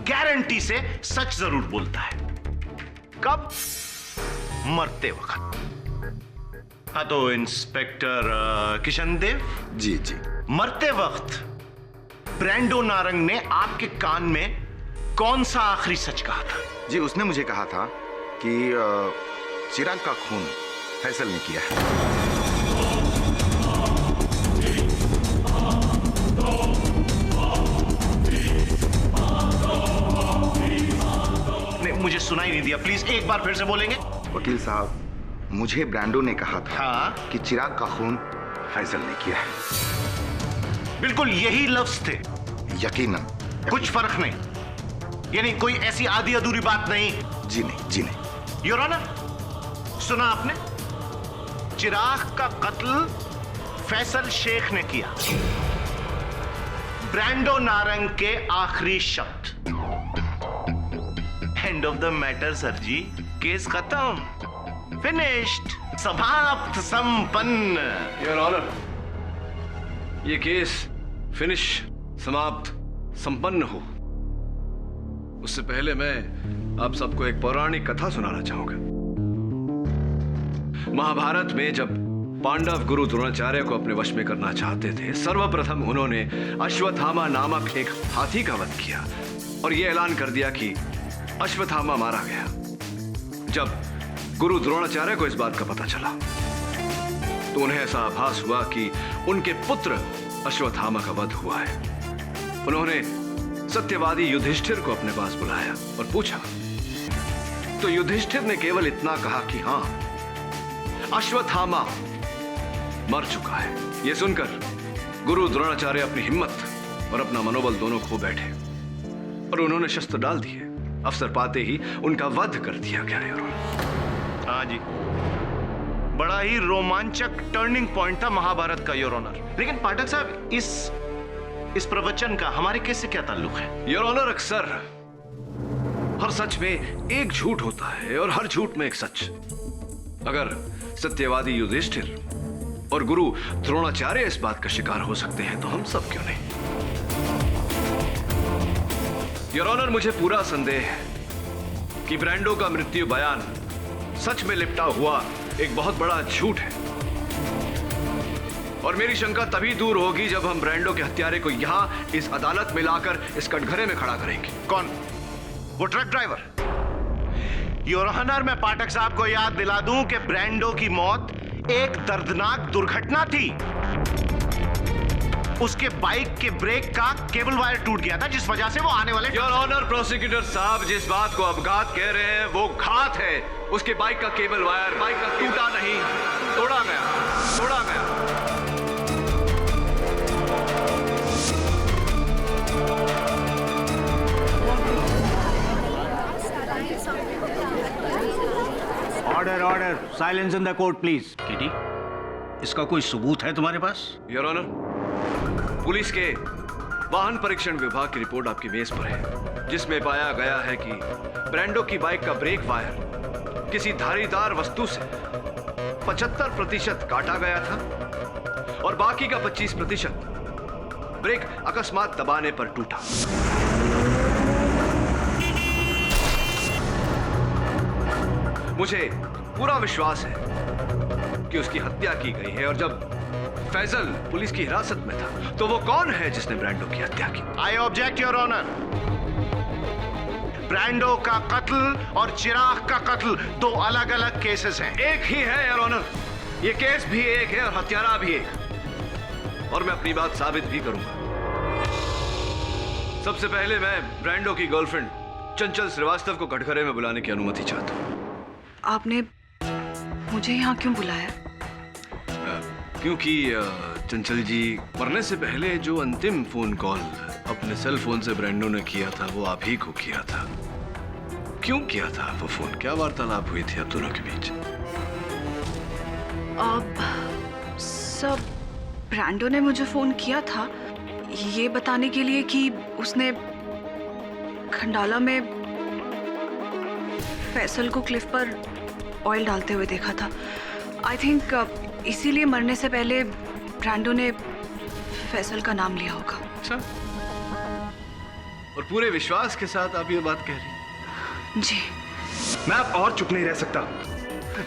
गारंटी से सच जरूर बोलता है। कब? मरते वक्त। हाँ तो इंस्पेक्टर किशन देव जी जी, मरते वक्त ब्रांडो नारंग ने आपके कान में कौन सा आखिरी सच कहा था? जी उसने मुझे कहा था कि चिराग का खून फैसल ने किया। नहीं, मुझे सुनाई नहीं दिया, प्लीज एक बार फिर से बोलेंगे? वकील साहब, मुझे ब्रांडो ने कहा था हाँ? कि चिराग का खून फैसल ने किया है। बिल्कुल यही लफ्ज थे। यकीनन। कुछ फर्क नहीं, यानी कोई ऐसी आधी अधूरी बात नहीं? जी नहीं, जी नहीं। योर ऑनर, सुना आपने? चिराग का कत्ल फैसल शेख ने किया। ब्रांडो नारंग के आखिरी शब्द। End of the matter sir ji, case खत्म, फिनिश्ड, समाप्त, संपन्न। योर ऑनर, ये केस फिनिश, समाप्त, संपन्न हो उससे पहले मैं आप सबको एक पौराणिक कथा सुनाना चाहूंगा। महाभारत में जब पांडव गुरु द्रोणाचार्य को अपने वश में करना चाहते थे, सर्वप्रथम उन्होंने अश्वत्थामा नामक एक हाथी का वध किया और यह ऐलान कर दिया कि अश्वत्थामा मारा गया। जब गुरु द्रोणाचार्य को इस बात का पता चला तो उन्हें ऐसा आभास हुआ कि उनके पुत्र अश्वत्थामा का वध हुआ है। उन्होंने सत्यवादी युधिष्ठिर को अपने पास बुलाया और पूछा, तो युधिष्ठिर ने केवल इतना कहा कि हां, अश्वत्थामा मर चुका है। यह सुनकर गुरु द्रोणाचार्य अपनी हिम्मत और अपना मनोबल दोनों खो बैठे और उन्होंने शस्त्र डाल दिए। अवसर पाते ही उनका वध कर दिया गया। हाँ जी, बड़ा ही रोमांचक टर्निंग पॉइंट था महाभारत का, योर ऑनर। लेकिन पाठक साहब, इस प्रवचन का हमारे केस से क्या ताल्लुक है? योर ऑनर, अक्सर हर सच में एक झूठ होता है और हर झूठ में एक सच। अगर सत्यवादी युधिष्ठिर और गुरु द्रोणाचार्य इस बात का शिकार हो सकते हैं तो हम सब क्यों नहीं? योर ऑनर, मुझे पूरा संदेह है कि ब्रांडो का मृत्यु बयान सच में लिपटा हुआ एक बहुत बड़ा झूठ है और मेरी शंका तभी दूर होगी जब हम ब्रांडो के हत्यारे को यहां इस अदालत में लाकर इस कटघरे में खड़ा करेंगे। कौन? वो ट्रक ड्राइवर? योर ऑनर, मैं पाठक साहब को याद दिला दूं कि ब्रांडो की मौत एक दर्दनाक दुर्घटना थी। उसके बाइक के ब्रेक का केबल वायर टूट गया था, जिस वजह से वो आने वाले। योर ऑनर प्रोसिक्यूटर साहब, जिस बात को अपघात कह रहे हैं वो घात है। उसके बाइक का केबल वायर बाइक का टूटा नहीं, तोड़ा गया। Order, silence in the court please. KD, इसका कोई सबूत है तुम्हारे पास? योर ऑनर, पुलिस के वाहन परीक्षण विभाग की रिपोर्ट आपकी मेज पर है, जिसमें पाया गया है कि ब्रांडो की बाइक का ब्रेक वायर किसी धारीदार वस्तु से 75% काटा गया था और बाकी का 25% ब्रेक अकस्मात दबाने पर टूटा। मुझे पूरा विश्वास है कि उसकी हत्या की गई है और जब फैजल पुलिस की हिरासत में था तो वो कौन है जिसने ब्रांडो की हत्या की? I object your honour. Brando का कत्ल और चिराग का कत्ल दो अलग अलग केसेस हैं। एक ही है योर ऑनर, ये केस भी एक है और हत्यारा भी एक, और मैं अपनी बात साबित भी करूंगा। सबसे पहले मैं ब्रांडो की गर्लफ्रेंड चंचल श्रीवास्तव को कटघरे में बुलाने की अनुमति चाहता हूं। आपने मुझे यहाँ क्यों बुलाया? क्योंकि चंचल जी, मरने से पहले जो अंतिम फोन कॉल अपने सेल फोन से ब्रांडो ने किया था वो आप ही को किया था। क्यों किया था वो फोन? क्या वार्तालाप हुई थी आप दोनों के बीच? सब ब्रांडो ने मुझे फोन किया था ये बताने के लिए कि उसने खंडाला में फैसल को क्लिफ पर ऑयल डालते हुए देखा था। आई थिंक इसीलिए मरने से पहले ब्रांडो ने फैसल का नाम लिया होगा। अच्छा, और पूरे विश्वास के साथ आप ये बात कह रही हैं? जी। मैं अब और चुप नहीं रह सकता।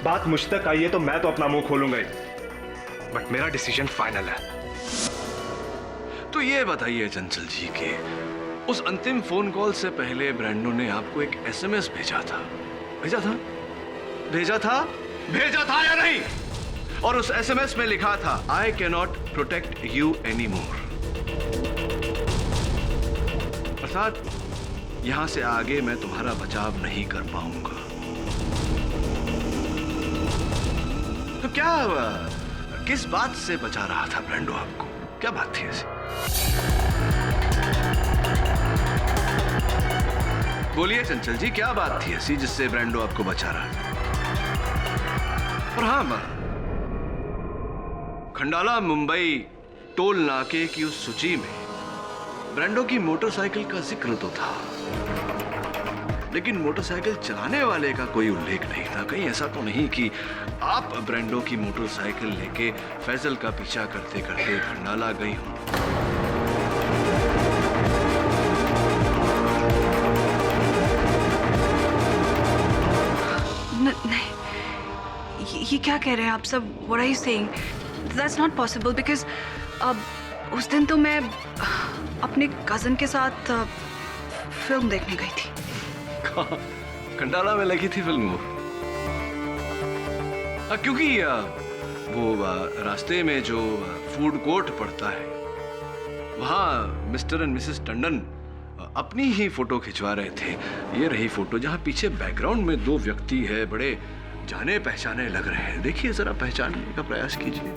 बात मुझ तक आई है तो मैं तो अपना मुंह खोलूंगा ही, बट मेरा डिसीजन फाइनल है। तो ये बताइए चंचल जी के उस अंतिम फोन कॉल से पहले ब्रांडो ने आपको एक एसएमएस भेजा था भेजा था या नहीं? और उस एसएमएस में लिखा था I can not protect you any more. अर्थात यहां से आगे मैं तुम्हारा बचाव नहीं कर पाऊंगा। तो क्या किस बात से बचा रहा था ब्रांडो आपको? क्या बात थी ऐसी? बोलिए चंचल जी, क्या बात थी ऐसी जिससे ब्रांडो आपको बचा रहा था? और हाँ, खंडाला मुंबई टोल नाके की उस सूची में ब्रांडो की मोटरसाइकिल का जिक्र तो था, लेकिन मोटरसाइकिल चलाने वाले का कोई उल्लेख नहीं था। कहीं ऐसा तो नहीं कि आप ब्रांडो की मोटरसाइकिल लेके फैजल का पीछा करते करते खंडाला गई हो? नहीं, ये क्या कह रहे हैं आप सब? What are you saying? That's not possible because उस दिन तो मैं अपने कजन के साथ फिल्म देखने गई थी। खंडाला में लगी थी फिल्म वो? क्योंकि वो रास्ते में जो फूड कोर्ट पड़ता है वहां मिस्टर एंड मिसेस टंडन अपनी ही फोटो खिंचवा रहे थे। ये रही फोटो जहां पीछे बैकग्राउंड में दो व्यक्ति है, बड़े जाने पहचाने लग रहे हैं। देखिए जरा, पहचानने का प्रयास कीजिए।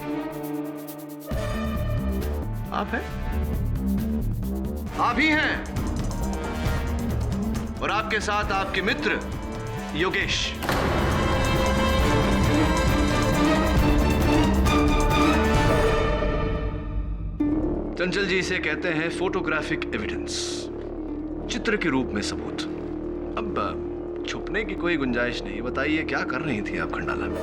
आप हैं? आप ही हैं। और आपके साथ आपके मित्र योगेश। चंचल जी, इसे कहते हैं फोटोग्राफिक एविडेंस, चित्र के रूप में सबूत। अब छुपने की कोई गुंजाइश नहीं। बताइए क्या कर रही थी आप खंडाला में?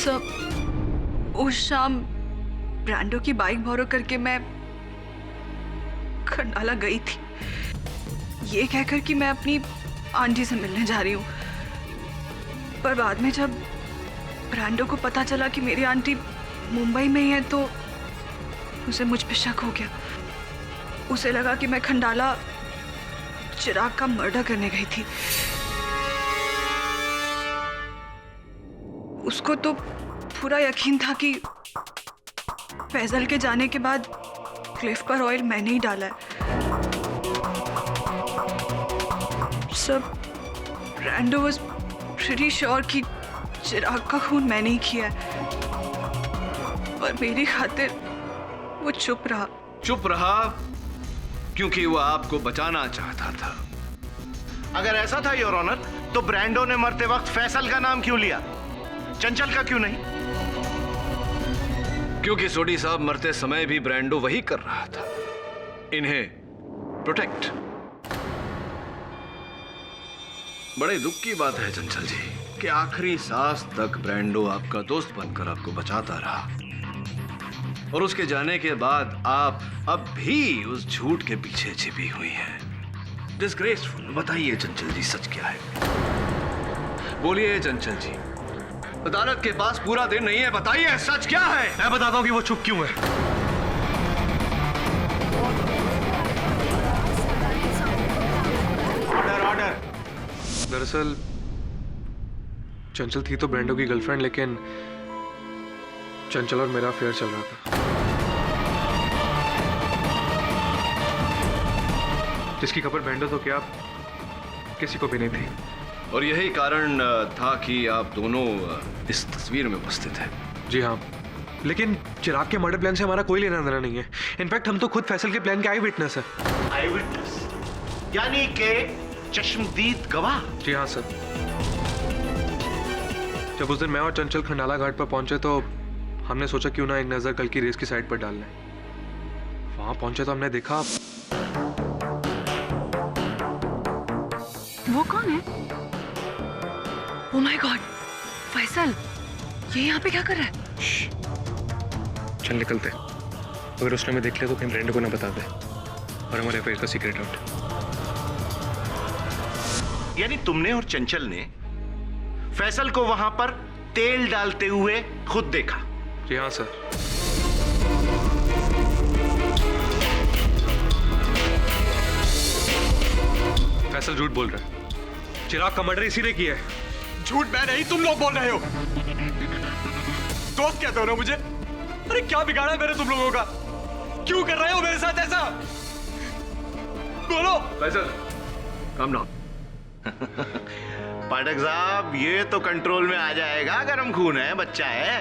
सब उस शाम ब्रांडो की बाइक बोरो करके मैं खंडाला गई थी, ये कहकर कि मैं अपनी आंटी से मिलने जा रही हूँ। पर बाद में जब ब्रांडो को पता चला कि मेरी आंटी मुंबई में ही है तो उसे मुझ पे शक हो गया। उसे लगा कि मैं खंडाला चिराग का मर्डर करने गई थी। उसको तो पूरा यकीन था कि फैजल के जाने के बाद क्लिफ पर ऑयल मैंने ही डाला है। सब ब्रांडो वाज प्रीटी श्योर कि चिराग का खून मैंने ही किया है, पर मेरी खातिर वो चुप रहा। चुप रहा क्योंकि वो आपको बचाना चाहता था। अगर ऐसा था योर ऑनर, तो ब्रांडो ने मरते वक्त फैसल का नाम क्यों लिया, चंचल का क्यों नहीं? क्योंकि सोडी साहब मरते समय भी ब्रांडो वही कर रहा था, इन्हें प्रोटेक्ट। बड़े दुख की बात है चंचल जी कि आखिरी सांस तक ब्रांडो आपका दोस्त बनकर आपको बचाता रहा, और उसके जाने के बाद आप अब भी उस झूठ के पीछे छिपी हुई हैं। डिस्ग्रेसफुल। बताइए चंचल जी, सच क्या है? बोलिए चंचल जी, अदालत के पास पूरा दिन नहीं है, बताइए सच क्या है? मैं बताता हूं कि वो चुप क्यों है। ऑर्डर। दरअसल चंचल थी तो ब्रांडो की गर्लफ्रेंड, लेकिन चंचल और मेरा अफेयर चल रहा था, जिसकी खबर ब्रांडो तो क्या किसी को भी नहीं थी। और यही कारण था कि आप दोनों इस तस्वीर में उपस्थित हैं। जी हाँ, लेकिन चिराग के मर्डर प्लान से हमारा कोई लेना देना नहीं है। इनफैक्ट हम तो खुद फैसल के प्लान के आई विटनेस है। आई विटनेस यानी के चश्मदीद गवाह? जी हाँ सर। जब उस दिन मैं और चंचल खंडाला घाट पर पहुंचे तो हमने सोचा क्यों ना एक नजर कल की रेस की साइड पर डाल लें। वहां पहुंचे तो हमने देखा। वो कौन है? ओह माय गॉड, फैसल, ये यहाँ पे क्या कर रहा है? चल निकलते। अगर उसने हमें देख लिया तो कहीं ब्रांडो को ना बता दे और हमारे अफेयर का सीक्रेट आउट। यानी तुमने और चंचल ने फैसल को वहां पर तेल डालते हुए खुद देखा? जी हाँ सर। फैसल झूठ बोल रहा है। चिराग का मर्डर इसी ने किया है। झूठ मैं नहीं, तुम लोग बोल रहे हो। दोस्त कहते हो ना मुझे? अरे क्या बिगाड़ा है मैंने तुम लोगों का? क्यों कर रहे हो मेरे साथ ऐसा? बोलो। Faisal, calm down. पाठक साहब, ये तो कंट्रोल में आ जाएगा, गरम खून है, बच्चा है,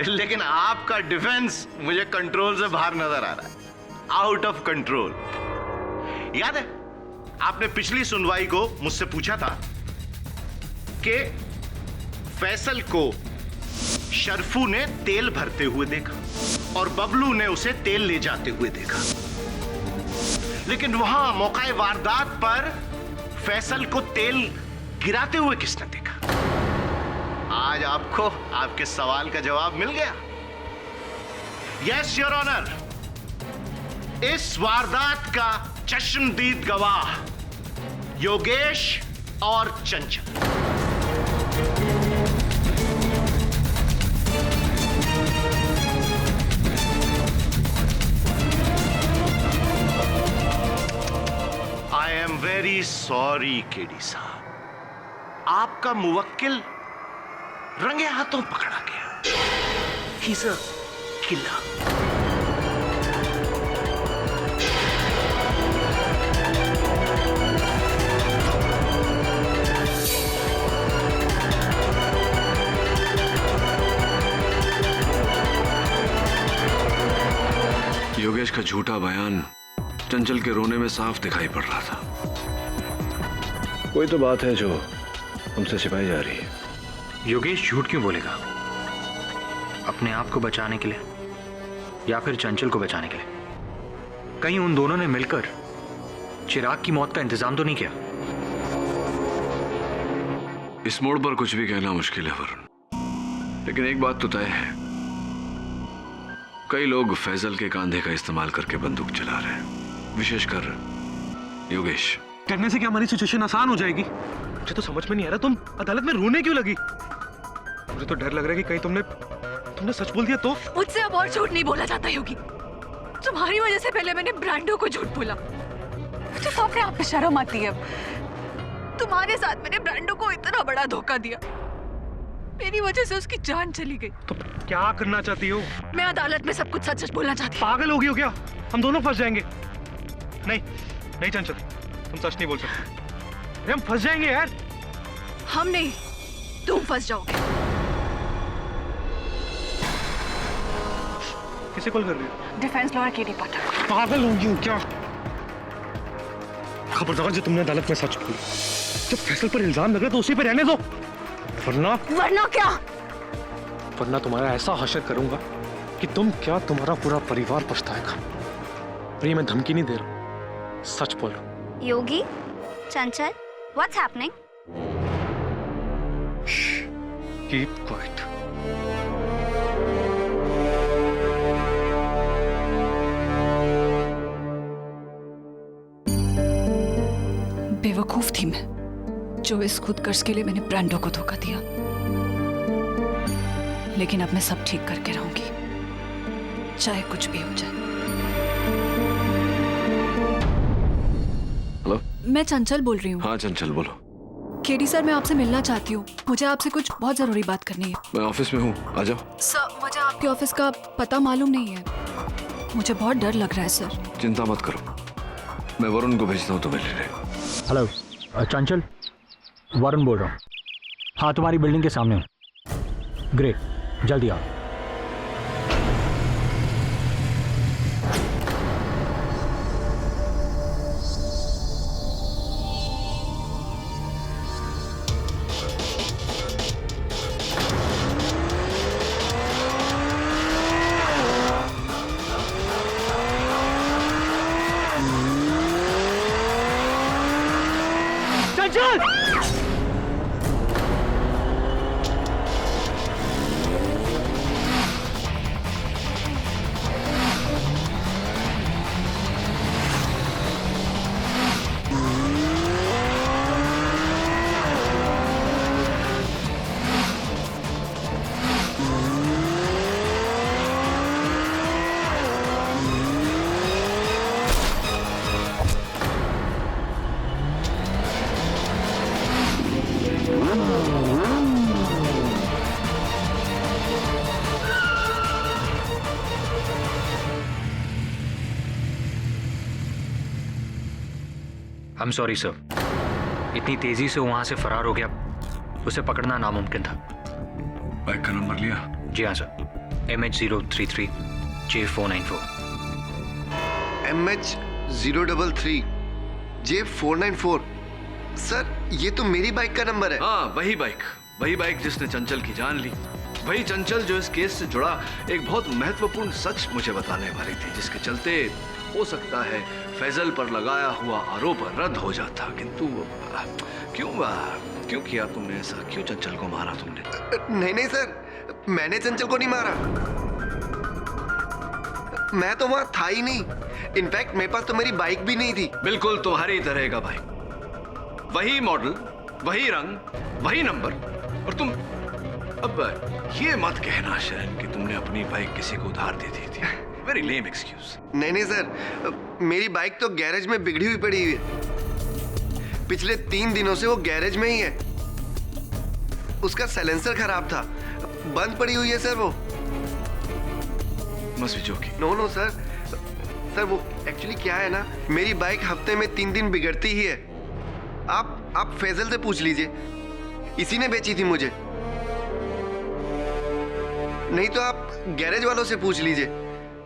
लेकिन आपका डिफेंस मुझे कंट्रोल से बाहर नजर आ रहा है, आउट ऑफ कंट्रोल। याद है आपने पिछली सुनवाई को मुझसे पूछा था कि फैसल को शर्फू ने तेल भरते हुए देखा और बबलू ने उसे तेल ले जाते हुए देखा, लेकिन वहां मौका वारदात पर फैसल को तेल गिराते हुए किसने देखा? आज आपको आपके सवाल का जवाब मिल गया। यस योर ऑनर, इस वारदात का चश्मदीद गवाह योगेश और चंचल। I am very sorry KD साहब, आपका मुवक्किल रंगे हाथों पकड़ा गया। He is a killer. Yogesh का झूठा बयान चंचल के रोने में साफ दिखाई पड़ रहा था। कोई तो बात है जो हमसे छिपाई जा रही है। योगेश झूठ क्यों बोलेगा? अपने आप को बचाने के लिए या फिर चंचल को बचाने के लिए? कहीं उन दोनों ने मिलकर चिराग की मौत का इंतजाम तो नहीं किया? इस मोड़ पर कुछ भी कहना मुश्किल है वरुण, लेकिन एक बात तो तय है, कई लोग फैजल के कांधे का इस्तेमाल करके बंदूक चला रहे हैं, विशेषकर योगेश। करने से क्या हमारी सिचुएशन आसान हो जाएगी? मुझे तो समझ में नहीं आ रहा, तुम अदालत में रोने क्यों लगी? मुझे तो डर लग रहा है कि कहीं तुमने सच बोल दिया तो? मुझसे अब और झूठ नहीं बोला जाता योगी। तुम्हारी वजह से पहले मैंने ब्रांडो को झूठ बोला, मुझे तो अपने आप पे शर्म आती है। तुम्हारे साथ मैंने ब्रांडो को इतना बड़ा धोखा दिया, मेरी वजह से उसकी जान चली गई। तो क्या करना चाहती हो? मैं अदालत में सब कुछ सच सच बोलना चाहती हूँ। पागल हो गई हो क्या? हम दोनों फंस जाएंगे। नहीं चंचल, तुम सच नहीं बोल सकते। हम फंस जाएंगे यार। हम नहीं, तुम फंस जाओगे। किसे कॉल कर रही हो? डिफेंस लॉयर केडी पाठक। पागल हो गई हो क्या? खबरदार जो तुमने अदालत में सच बोला। जब फैसल पर इल्जाम लग रहा तो उसी पे रहने दो, वरना क्या? वरना तुम्हारा ऐसा हशर करूंगा कि तुम क्या तुम्हारा पूरा परिवार पछताएगा। और ये मैं धमकी नहीं दे रहा, सच बोल रहा हूं। योगी, चंचल, what's happening? Keep quiet. बेवकूफ थी मैं, जो इस खुदगर्ज के लिए मैंने ब्रांडो को धोखा दिया। लेकिन अब मैं सब ठीक करके रहूंगी, चाहे कुछ भी हो जाए। हेलो, मैं चंचल बोल रही हूँ। हाँ चंचल बोलो। केडी सर, मैं आपसे मिलना चाहती हूँ, मुझे आपसे कुछ बहुत जरूरी बात करनी है। मैं ऑफिस में हूँ, आ जाओ। सर, मुझे आपके ऑफिस का पता मालूम नहीं है, मुझे बहुत डर लग रहा है सर। चिंता मत करो, मैं वरुण को भेजता हूँ तुम्हें लेने। हेलो चंचल, वरुण बोल रहा हूँ। हाँ, तुम्हारी बिल्डिंग के सामने हूँ। ग्रेट, जल्दी आओ। आई एम सॉरी सर, इतनी तेजी से वहां से फरार हो गया, उसे पकड़ना नामुमकिन था। बाइक का नंबर लिया? जी हाँ sir, MH033 J494। MH033 J494। Sir ये तो मेरी बाइक का नंबर है। हाँ वही बाइक जिसने चंचल की जान ली, वही चंचल जो इस केस से जुड़ा एक बहुत महत्वपूर्ण सच मुझे बताने वाली थी, जिसके चलते हो सकता है फैजल पर लगाया हुआ आरोप रद्द हो जाता। किंतु क्यों किया तुमने ऐसा? क्यों चंचल को मारा तुमने? नहीं सर, मैंने चंचल को नहीं मारा। मैं तो वहां था ही नहीं। इनफैक्ट मेरे पास तो मेरी बाइक भी नहीं थी। बिल्कुल तुम्हारी तरह का बाइक, वही मॉडल, वही रंग, वही नंबर। और तुम अब ये मत कहना शरण कि तुमने अपनी बाइक किसी को उधार दे दी थी। Very lame excuse. नहीं सर, मेरी बाइक तो गैरेज में बिगड़ी हुई पड़ी हुई है। पिछले 3 दिनों से वो गैरेज में ही है। उसका साइलेंसर खराब था, बंद पड़ी हुई है सर वो। Must be joking. No sir वो एक्चुअली क्या है ना, मेरी बाइक हफ्ते में 3 दिन बिगड़ती ही है। आप फैजल से पूछ लीजिए, इसी ने बेची थी मुझे। नहीं तो आप गैरेज वालों से पूछ लीजिए,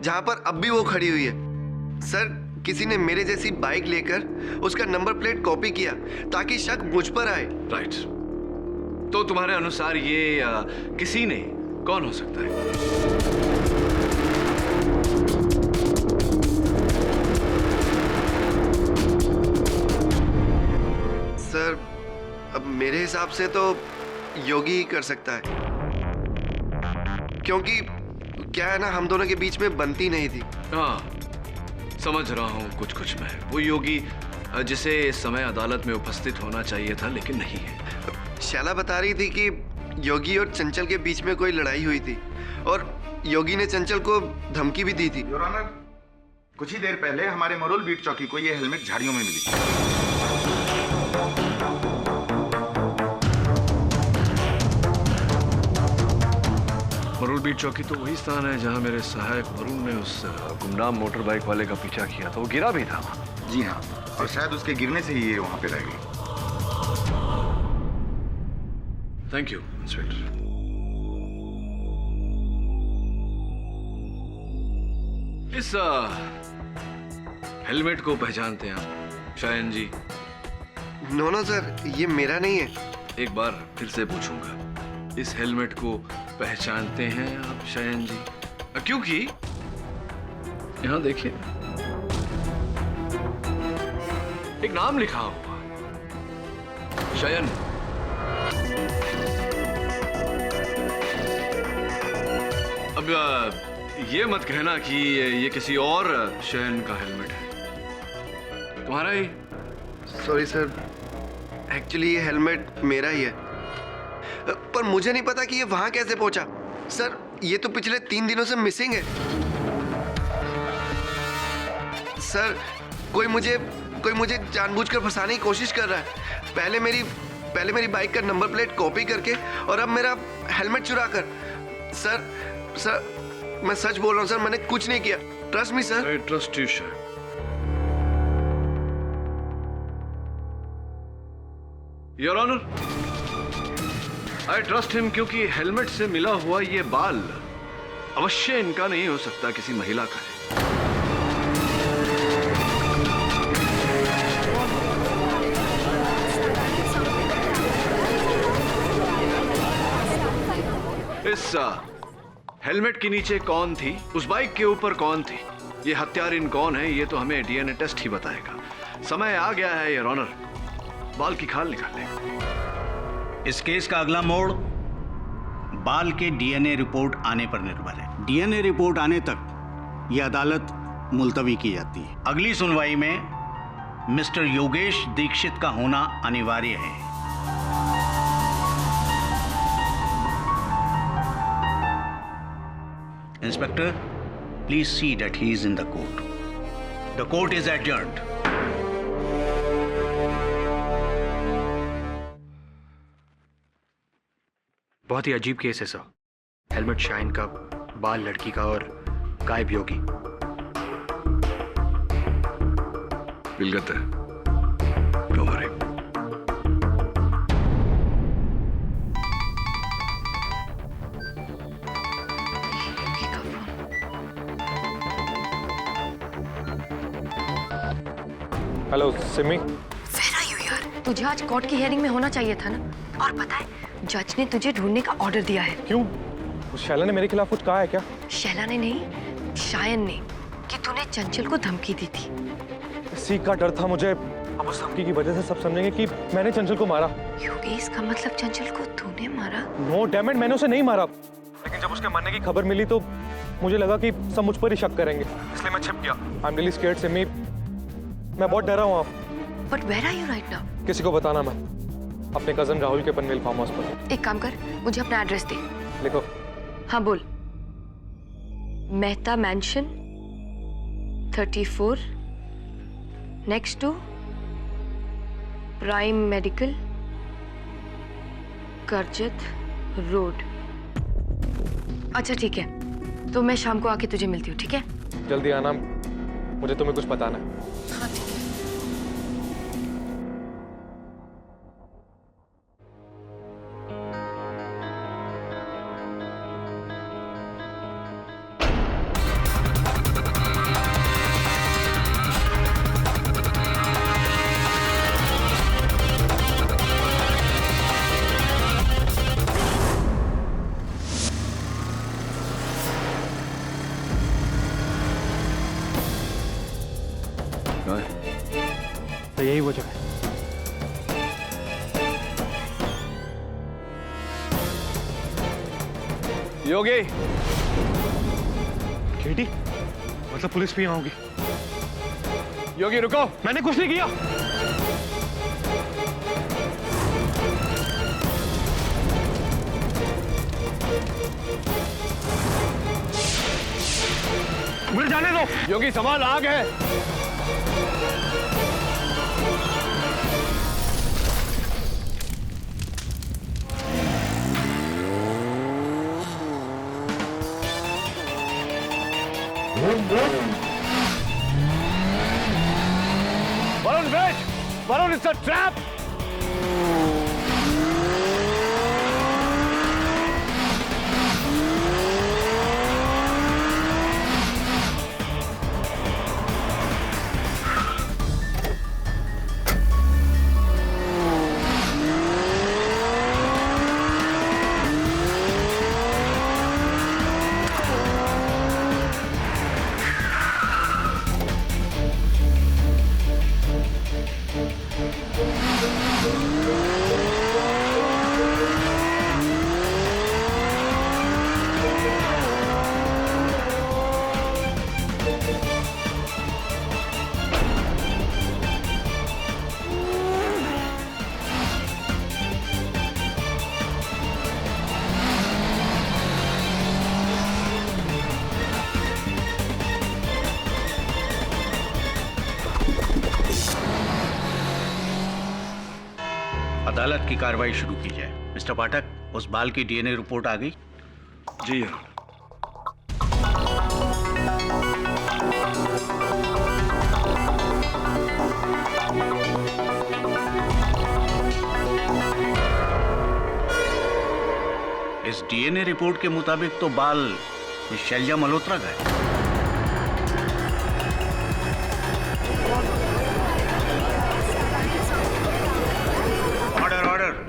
जहां पर अब भी वो खड़ी हुई है। सर किसी ने मेरे जैसी बाइक लेकर उसका नंबर प्लेट कॉपी किया ताकि शक मुझ पर आए। राइट। तो तुम्हारे अनुसार ये किसी ने कौन हो सकता है? सर अब मेरे हिसाब से तो योगी ही कर सकता है, क्योंकि क्या है ना, हम दोनों के बीच में बनती नहीं थी। हाँ समझ रहा हूँ कुछ मैं। वो योगी जिसे इस समय अदालत में उपस्थित होना चाहिए था लेकिन नहीं है। शैला बता रही थी कि योगी और चंचल के बीच में कोई लड़ाई हुई थी और योगी ने चंचल को धमकी भी दी थी। योर ऑनर, कुछ ही देर पहले हमारे मरोल बीट चौकी को ये हेलमेट झाड़ियों में मिली। मरोल बीट चौकी तो वही स्थान है जहां मेरे सहायक वरुण ने उस गुमनाम मोटर बाइक वाले का पीछा किया था। वो गिरा भी था। जी हाँ, और शायद उसके गिरने से ही ये वहां पे रह गई। Thank you inspector. इस हेलमेट को पहचानते हैं आप शायन जी? नो सर, ये मेरा नहीं है। एक बार फिर से पूछूंगा, इस हेलमेट को पहचानते हैं आप शायन जी? क्योंकि यहां देखिए एक नाम लिखा हुआ, शयन। अब ये मत कहना कि ये किसी और शयन का हेलमेट है, तुम्हारा ही? सॉरी सर, एक्चुअली ये हेलमेट मेरा ही है, पर मुझे नहीं पता कि ये वहां कैसे पहुंचा। सर ये तो पिछले 3 दिनों से मिसिंग है। सर कोई मुझे जानबूझकर फंसाने की कोशिश कर रहा है। पहले मेरी बाइक का नंबर प्लेट कॉपी करके और अब मेरा हेलमेट चुरा कर। सर मैं सच बोल रहा हूँ सर, मैंने कुछ नहीं किया। Trust me sir. I trust you sir. Your honour, I trust him क्योंकि हेलमेट से मिला हुआ ये बाल अवश्य इनका नहीं हो सकता, किसी महिला का है। इस हेलमेट के नीचे कौन थी, उस बाइक के ऊपर कौन थी, ये हत्यारिन कौन है, ये तो हमें डीएनए टेस्ट ही बताएगा। समय आ गया है योर ऑनर, बाल की खाल निकालने। इस केस का अगला मोड़ बाल के डीएनए रिपोर्ट आने पर निर्भर है। डीएनए रिपोर्ट आने तक यह अदालत मुलतवी की जाती है। अगली सुनवाई में मिस्टर योगेश दीक्षित का होना अनिवार्य है। Inspector, please see that he is in the court. The court is adjourned. बहुत ही अजीब केस है सर। हेलमेट शाइन का, बाल लड़की का और गायब योगी। विलगत है। हेलो सिमी। तुझे आज कोर्ट की हियरिंग में होना चाहिए था ना। और पता है जज ने तुझे ढूंढने का ऑर्डर दिया है। क्यों? उस शैला ने मेरे खिलाफ कुछ कहा है क्या? शैला ने नहीं, शायन ने, कि तूने चंचल को धमकी दी थी। इसी का डर था मुझे। अब उस धमकी की वजह से सब समझेंगे कि मैंने चंचल को मारा। योगी, इसका मतलब चंचल को तूने मारा? नो डैम इट, मैंने उसे नहीं मारा। लेकिन जब उसके मरने की खबर मिली तो मुझे लगा कि सब मुझ पर ही शक करेंगे, इसलिए मैं छिप गया। I am really scared Simi, मैं बहुत डरा हूँ। But where are you right now? किसी को बताना मैं अपने कजन राहुल के पनवेल फार्म हाउस पर। एक काम कर, मुझे अपना एड्रेस दे। लिखो। हाँ बोल। Mehta mansion 34 next to prime medical Karjat road. अच्छा ठीक है, तो मैं शाम को आके तुझे मिलती हूँ, ठीक है? जल्दी आना, मुझे तुम्हें कुछ बताना है। हाँ ठीक है। तो यही वो जगह है। योगी, केटी, मतलब पुलिस भी यहाँ होगी। योगी रुको, मैंने कुछ नहीं किया। मुझे जाने दो। योगी, सवाल आग है। Varun, wait! Varun, it's a trap! अदालत की कार्रवाई शुरू की जाए। मिस्टर पाठक, उस बाल की डीएनए रिपोर्ट आ गई? जी इस डीएनए रिपोर्ट के मुताबिक तो बाल मिस शैलजा मल्होत्रा का है।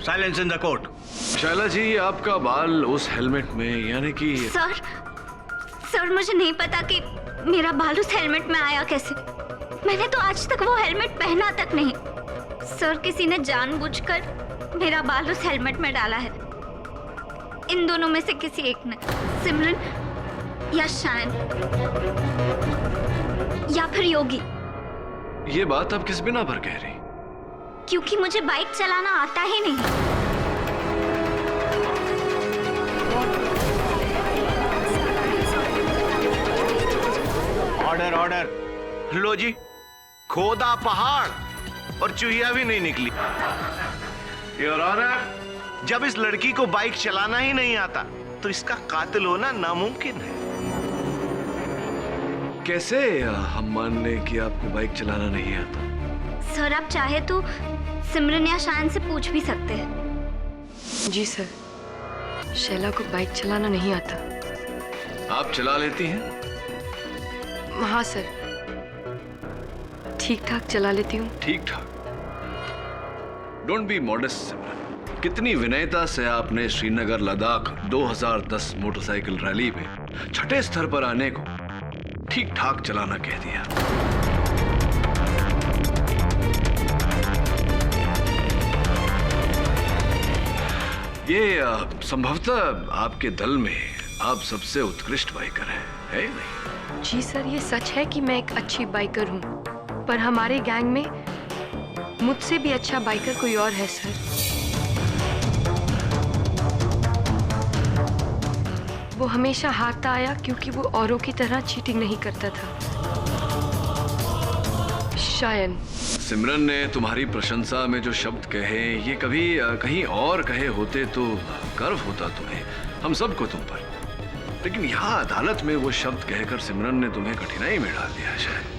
Silence in the court. Shaila ji, आपका बाल उस हेलमेट में, यानी कि सर मुझे नहीं पता कि मेरा बाल उस हेलमेट में आया कैसे। मैंने तो आज तक वो हेलमेट पहना तक नहीं। सर, किसी ने जानबूझकर मेरा बाल उस हेलमेट में डाला है। इन दोनों में से किसी एक ने, सिमरन या शायन या फिर योगी। ये बात आप किस बिना पर कह रही? क्योंकि मुझे बाइक चलाना आता ही नहीं। Order order. लो जी, खोदा पहाड़ और चूहिया भी नहीं निकली। योर ऑनर, जब इस लड़की को बाइक चलाना ही नहीं आता तो इसका कातिल होना नामुमकिन है। कैसे हम मान लें कि आपको बाइक चलाना नहीं आता? सर, आप चाहे तो सिमरन या शायन से पूछ भी सकते हैं। जी सर, शैला को बाइक चलाना नहीं आता। आप चला लेती हैं? हाँ सर, ठीक ठाक चला लेती हूँ। ठीक ठाक? डोंट बी मॉडेस्ट सिमरन। कितनी विनयता से आपने श्रीनगर लद्दाख 2010 मोटरसाइकिल रैली में छठे स्तर पर आने को ठीक ठाक चलाना कह दिया। ये संभवतः आपके दल में आप सबसे उत्कृष्ट बाइकर हैं, है नहीं? जी सर, ये सच है कि मैं एक अच्छी बाइकर हूँ, पर हमारे गैंग में मुझसे भी अच्छा बाइकर कोई और है सर। वो हमेशा हारता आया क्योंकि वो औरों की तरह चीटिंग नहीं करता था। शायन। सिमरन ने तुम्हारी प्रशंसा में जो शब्द कहे, ये कभी कहीं और कहे होते तो गर्व होता तुम्हें, हम सबको तुम पर। लेकिन यहाँ अदालत में वो शब्द कहकर सिमरन ने तुम्हें कठिनाई में डाल दिया शायद।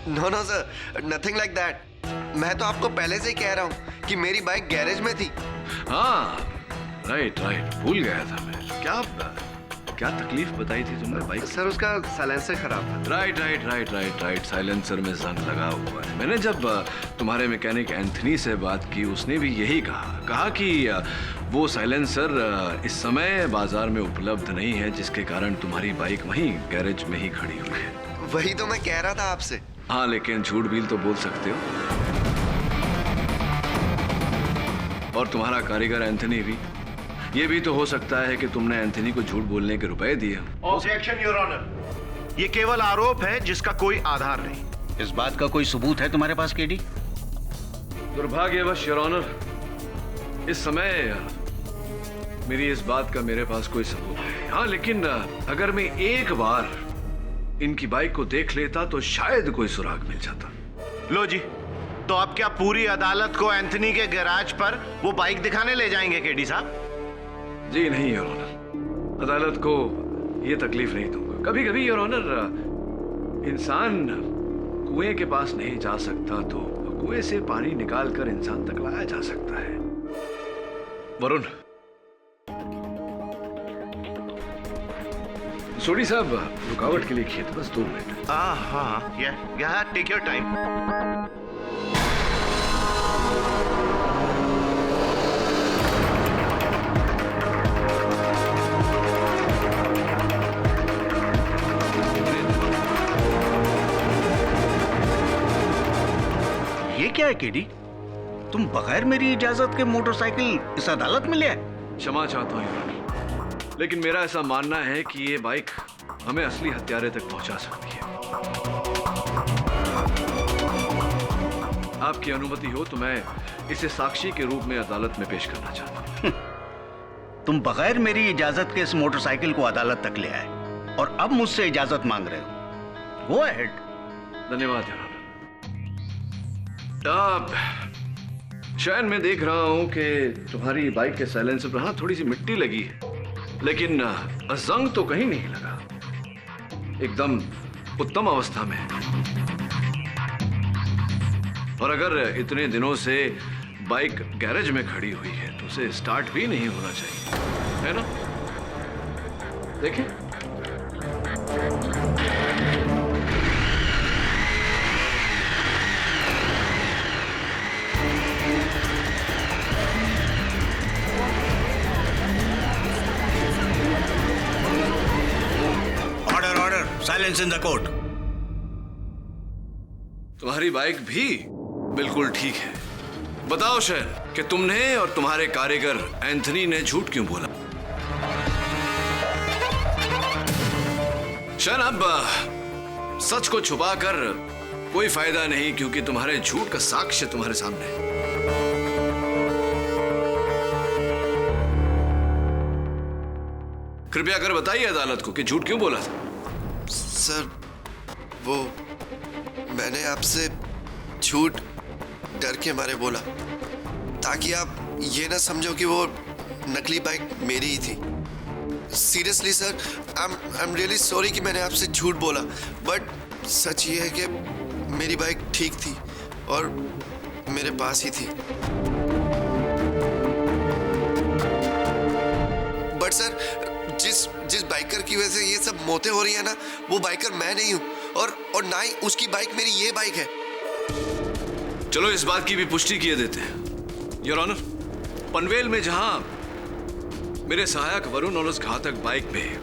No no sir, nothing like that. मैं तो आपको पहले से ही कह रहा हूँ कि मेरी बाइक गैरेज में थी। हाँ, राइट राइट, भूल गया था मैं। क्या तकलीफ बताई थी तुमने बाइक? सर, उसका साइलेंसर खराब था। Right right right right right, silencer में जंग लगा हुआ है। मैंने जब तुम्हारे मैकेनिक एंथनी से बात की, उसने भी यही कहा कि वो साइलेंसर इस समय बाजार में उपलब्ध नहीं है, जिसके कारण तुम्हारी बाइक वहीं गैरेज में ही खड़ी हुई है। वही तो मैं कह रहा था आपसे। हाँ, लेकिन झूठ भी तो बोल सकते हो। और तुम्हारा कारीगर एंथनी भी। ये भी तो हो सकता है कि तुमने एंथनी को झूठ बोलने के रुपए दिए। Objection your honour. ये केवल आरोप है जिसका कोई आधार नहीं। इस बात का कोई सबूत है तुम्हारे पास केडी? दुर्भाग्यवश योर ऑनर, इस समय मेरी इस बात का मेरे पास कोई सबूत नहीं। हाँ, लेकिन अगर मैं एक बार इनकी बाइक को देख लेता तो शायद कोई सुराग मिल जाता। लो जी, तो अब क्या पूरी अदालत को एंथनी के गैराज पर वो बाइक दिखाने ले जाएंगे केडी साहब? जी नहीं योर ऑनर, अदालत को ये तकलीफ नहीं दूंगा। कभी कभी योर ऑनर, इंसान कुएं के पास नहीं जा सकता तो कुएं से पानी निकालकर इंसान तक लाया जा सकता है। वरुण, सोडी साहब, रुकावट के लिए खेत, बस 2 मिनट। हाँ, या टेक योर टाइम। ये क्या है केडी? तुम बगैर मेरी इजाजत के मोटरसाइकिल इस अदालत में ले आए? क्षमा चाहता हूँ, लेकिन मेरा ऐसा मानना है कि ये बाइक हमें असली हत्यारे तक पहुंचा सकती है। आपकी अनुमति हो तो मैं इसे साक्षी के रूप में अदालत में पेश करना चाहता हूँ। तुम बगैर मेरी इजाजत के इस मोटरसाइकिल को अदालत तक ले आए और अब मुझसे इजाजत मांग रहे हो। Go ahead. धन्यवाद यार। शायद मैं देख रहा हूं कि तुम्हारी बाइक के साइलेंसर पर थोड़ी सी मिट्टी लगी है, लेकिन जंग तो कहीं नहीं लगा, एकदम उत्तम अवस्था में। और अगर इतने दिनों से बाइक गैरेज में खड़ी हुई है तो उसे स्टार्ट भी नहीं होना चाहिए, है ना? देखें। Silence in the court. तुम्हारी बाइक भी बिल्कुल ठीक है। बताओ शहर कि तुमने और तुम्हारे कारीगर एंथनी ने झूठ क्यों बोला? शहर, अब सच को छुपाकर कोई फायदा नहीं, क्योंकि तुम्हारे झूठ का साक्ष्य तुम्हारे सामने है। कृपया कर बताइए अदालत को कि झूठ क्यों बोला था। सर, वो मैंने आपसे झूठ डर के मारे बोला, ताकि आप ये ना समझो कि वो नकली बाइक मेरी ही थी। Seriously sir, I am really sorry कि मैंने आपसे झूठ बोला, बट सच ये है कि मेरी बाइक ठीक थी और मेरे पास ही थी। बट सर, जिस बाइकर की वजह से ये सब मौतें हो रही है ना, वो बाइकर मैं नहीं हूँ, और ना ही उसकी बाइक मेरी ये बाइक है। चलो इस बात की भी पुष्टि किए देते हैं योर ऑनर, पनवेल में जहां मेरे सहायक वरुण और उस घातक बाइक में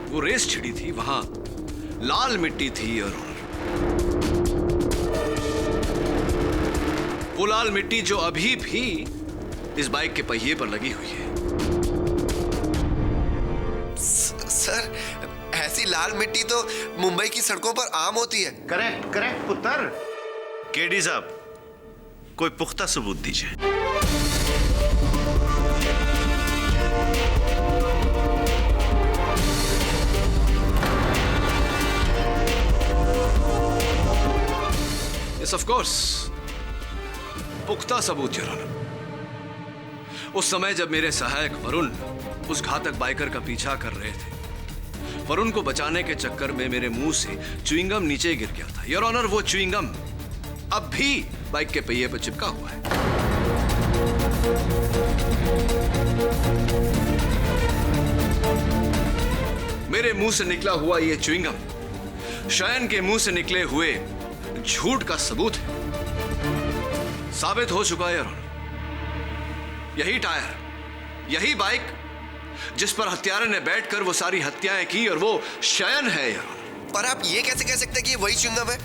वो रेस छिड़ी थी, वहां लाल मिट्टी थी योर ऑनर। वो लाल मिट्टी जो अभी भी इस बाइक के पहिए पर लगी हुई है। सर, ऐसी लाल मिट्टी तो मुंबई की सड़कों पर आम होती है। करेक्ट करेक्ट पुत्र। केडी साहब, कोई पुख्ता सबूत दीजिए। यस ऑफ कोर्स, पुख्ता सबूत योर ऑनर। उस समय जब मेरे सहायक वरुण उस घातक बाइकर का पीछा कर रहे थे, वरुण को बचाने के चक्कर में मेरे मुंह से च्युइंगम नीचे गिर गया था योर ऑनर। वो च्युइंगम अब भी बाइक के पहिए पर चिपका हुआ है। मेरे मुंह से निकला हुआ यह च्युइंगम शयन के मुंह से निकले हुए झूठ का सबूत है। साबित हो चुका है योर ऑनर, यही टायर, यही बाइक जिस पर हत्यारे ने बैठकर वो सारी हत्याएं की, और वो शयन है यार। पर आप ये कैसे कह सकते हैं कि ये वही च्युइंगम है?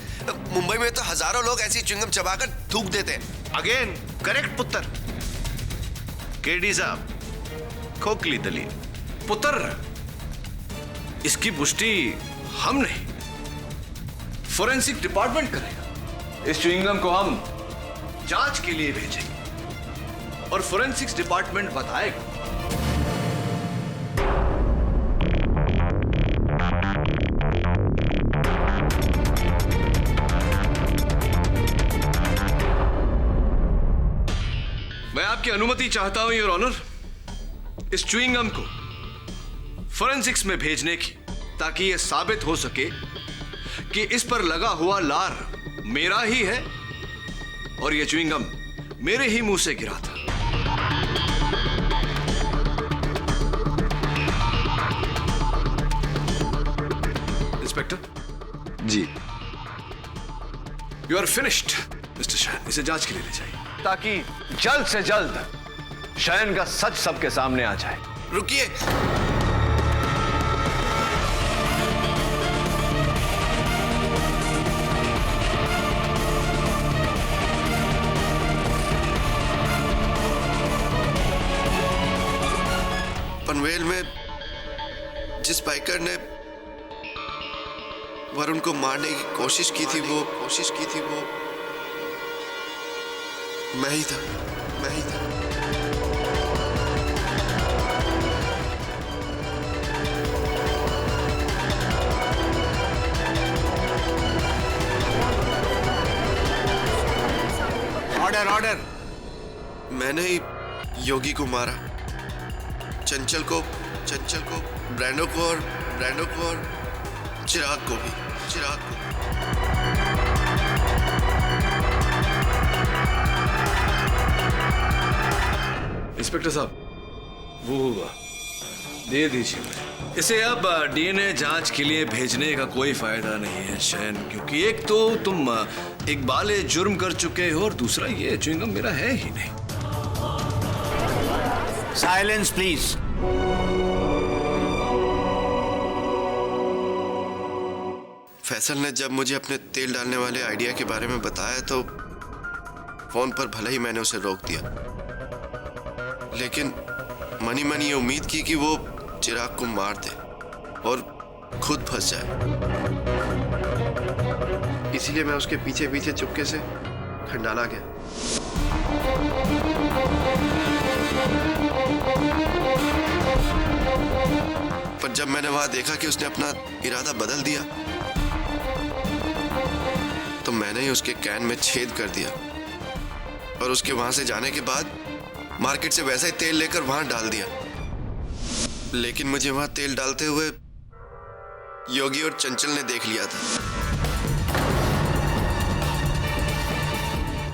मुंबई में तो हजारों लोग ऐसी च्युइंगम चबाकर थूक देते हैं। अगेन करेक्ट पुत्र। केडी साहब, खोखली दलील। पुत्र, इसकी पुष्टि हम नहीं, फोरेंसिक डिपार्टमेंट करेगा। इस च्युइंगम को हम जांच के लिए भेजेंगे और फोरेंसिक्स डिपार्टमेंट बताएगा। मैं आपकी अनुमति चाहता हूं योर ऑनर, इस च्युइंगम को फोरेंसिक्स में भेजने की, ताकि यह साबित हो सके कि इस पर लगा हुआ लार मेरा ही है और यह च्युइंगम मेरे ही मुंह से गिरा था। Inspector ji, you are finished mister Shayan. इसे जांच के लिए ले जाइए, ताकि जल्द से जल्द शयन का सच सबके सामने आ जाए। रुकिए, पनवेल में जिस बाइकर ने वरुण को मारने की कोशिश की थी वो मैं ही था। Order order. मैंने ही योगी को मारा, चंचल को, ब्रैंडो को और चिराग को भी। इंस्पेक्टर साहब, वो दे दीजिए मुझे। इसे अब डीएनए जांच के लिए भेजने का कोई फायदा नहीं है शयन, क्योंकि एक तो तुम इकबाल जुर्म कर चुके हो और दूसरा ये च्युइंगम मेरा है ही नहीं। Silence please. फैसल ने जब मुझे अपने तेल डालने वाले आइडिया के बारे में बताया तो फोन पर भले ही मैंने उसे रोक दिया, लेकिन मनी ये उम्मीद की कि वो चिराग को मार दे और खुद फंस जाए। इसीलिए मैं उसके पीछे पीछे चुपके से खंडाला गया। पर जब मैंने वहां देखा कि उसने अपना इरादा बदल दिया तो मैंने ही उसके कैन में छेद कर दिया और उसके वहां से जाने के बाद मार्केट से वैसा ही तेल लेकर वहां डाल दिया। लेकिन मुझे वहां तेल डालते हुए योगी और चंचल ने देख लिया था,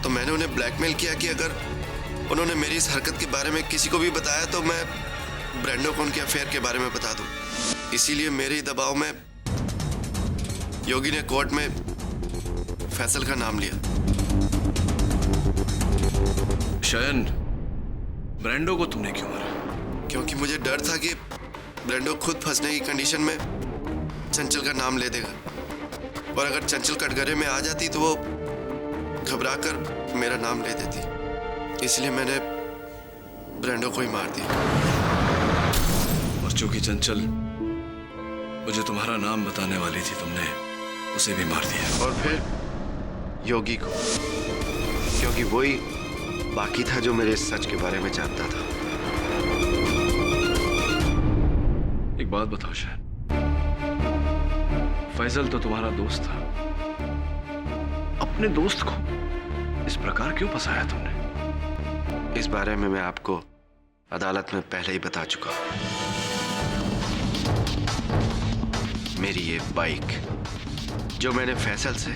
तो मैंने उन्हें ब्लैकमेल किया कि अगर उन्होंने मेरी इस हरकत के बारे में किसी को भी बताया तो मैं ब्रेंडो को उनके अफेयर के बारे में बता दूं। इसीलिए मेरे ही दबाव में योगी ने कोर्ट में फैसल का नाम लिया। शयन, ब्रांडो को तुमने क्यों मारा? क्योंकि मुझे डर था कि ब्रांडो खुद फंसने की कंडीशन में चंचल का नाम ले देगा, और अगर चंचल कटघरे में आ जाती तो वो घबरा कर मेरा नाम ले देती। इसलिए मैंने ब्रांडो को ही मार दिया। और चूंकि चंचल मुझे तुम्हारा नाम बताने वाली थी, तुमने उसे भी मार दिया। और फिर योगी को, क्योंकि वही बाकी था जो मेरे सच के बारे में जानता था। एक बात बताओ शहर, फैजल तो तुम्हारा दोस्त था, अपने दोस्त को इस प्रकार क्यों फंसाया तुमने? इस बारे में मैं आपको अदालत में पहले ही बता चुका हूं। मेरी ये बाइक जो मैंने फैसल से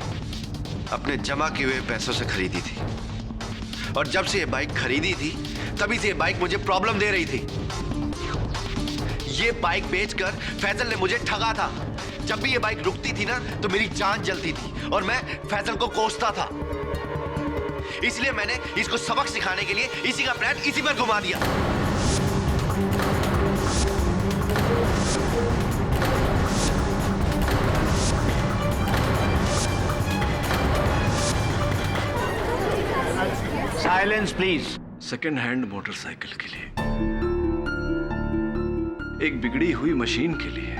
अपने जमा किए हुए पैसों से खरीदी थी, और जब से ये बाइक खरीदी थी तभी से ये बाइक मुझे प्रॉब्लम दे रही थी। ये बाइक बेचकर फैजल ने मुझे ठगा था। जब भी ये बाइक रुकती थी ना तो मेरी जान जलती थी और मैं फैजल को कोसता था। इसलिए मैंने इसको सबक सिखाने के लिए इसी का प्लान इसी पर घुमा दिया। Silence please. Second hand motorcycle के लिए, एक बिगड़ी हुई मशीन के लिए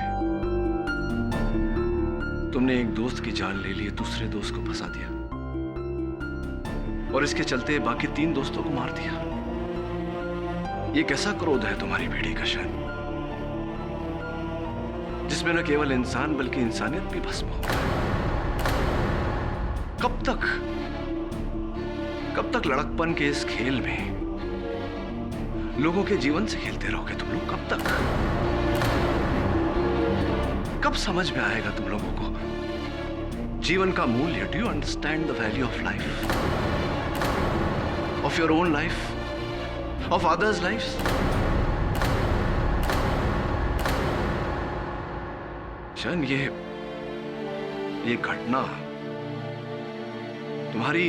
तुमने एक दोस्त की जान ले ली, दूसरे दोस्त को फंसा दिया, और इसके चलते बाकी 3 दोस्तों को मार दिया। ये कैसा क्रोध है तुम्हारी बेटी का शहर, जिसमें न केवल इंसान बल्कि इंसानियत भी भस्म हो गई। कब तक लड़कपन के इस खेल में लोगों के जीवन से खेलते रहोगे तुम लोग? कब तक? कब समझ में आएगा तुम लोगों को जीवन का मूल्य? Do you understand the value of life, of your own life, of others life? शन, ये घटना तुम्हारी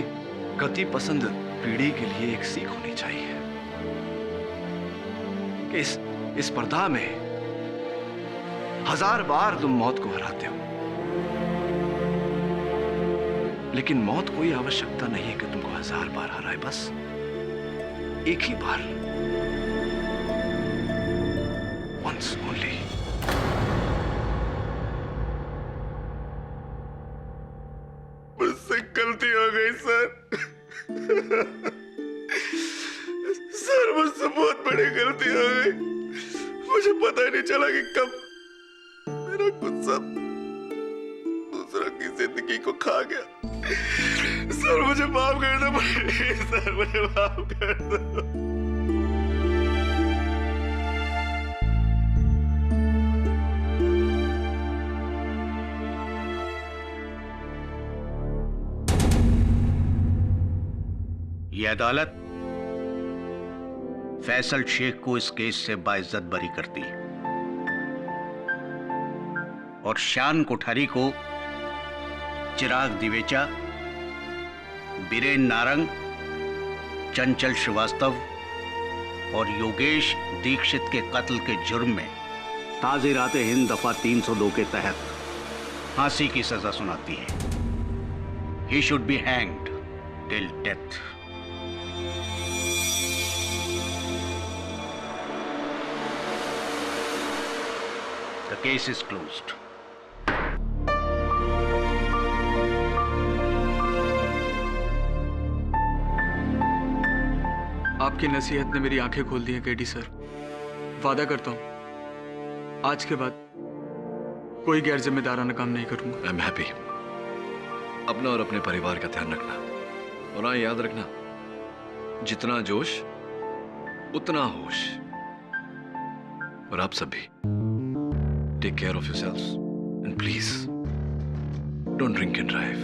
गति पसंद पीढ़ी के लिए एक सीख होनी चाहिए कि इस स्पर्धा में 1000 बार तुम मौत को हराते हो, लेकिन मौत कोई आवश्यकता नहीं है कि तुमको 1000 बार हराए, बस एक ही बार, once only। मुझसे गलती हो गई सर। सर, मुझसे बहुत बड़ी गलती हो गई। मुझे पता ही नहीं चला कि कब मेरा गुस्सा दूसरों की जिंदगी को खा गया। सर, मुझे माफ कर दो। सर, मुझे माफ कर दो। ये अदालत फैसल शेख को इस केस से बाइज्जत बरी करती है और शान कोठारी को चिराग दिवेचा, बीरेन नारंग, चंचल श्रीवास्तव और योगेश दीक्षित के कत्ल के जुर्म में ताज़ीरात हिंद दफा 302 के तहत फांसी की सजा सुनाती है। He should be hanged till death. The case is closed. आपकी नसीहत ने मेरी आंखें खोल दी हैं केडी सर। वादा करता हूं आज के बाद कोई गैर जिम्मेदाराना काम नहीं करूंगा। I am happy. अपना और अपने परिवार का ध्यान रखना, और हाँ, याद रखना, जितना जोश उतना होश। और आप सब भी take care of yourselves, and please don't drink and drive.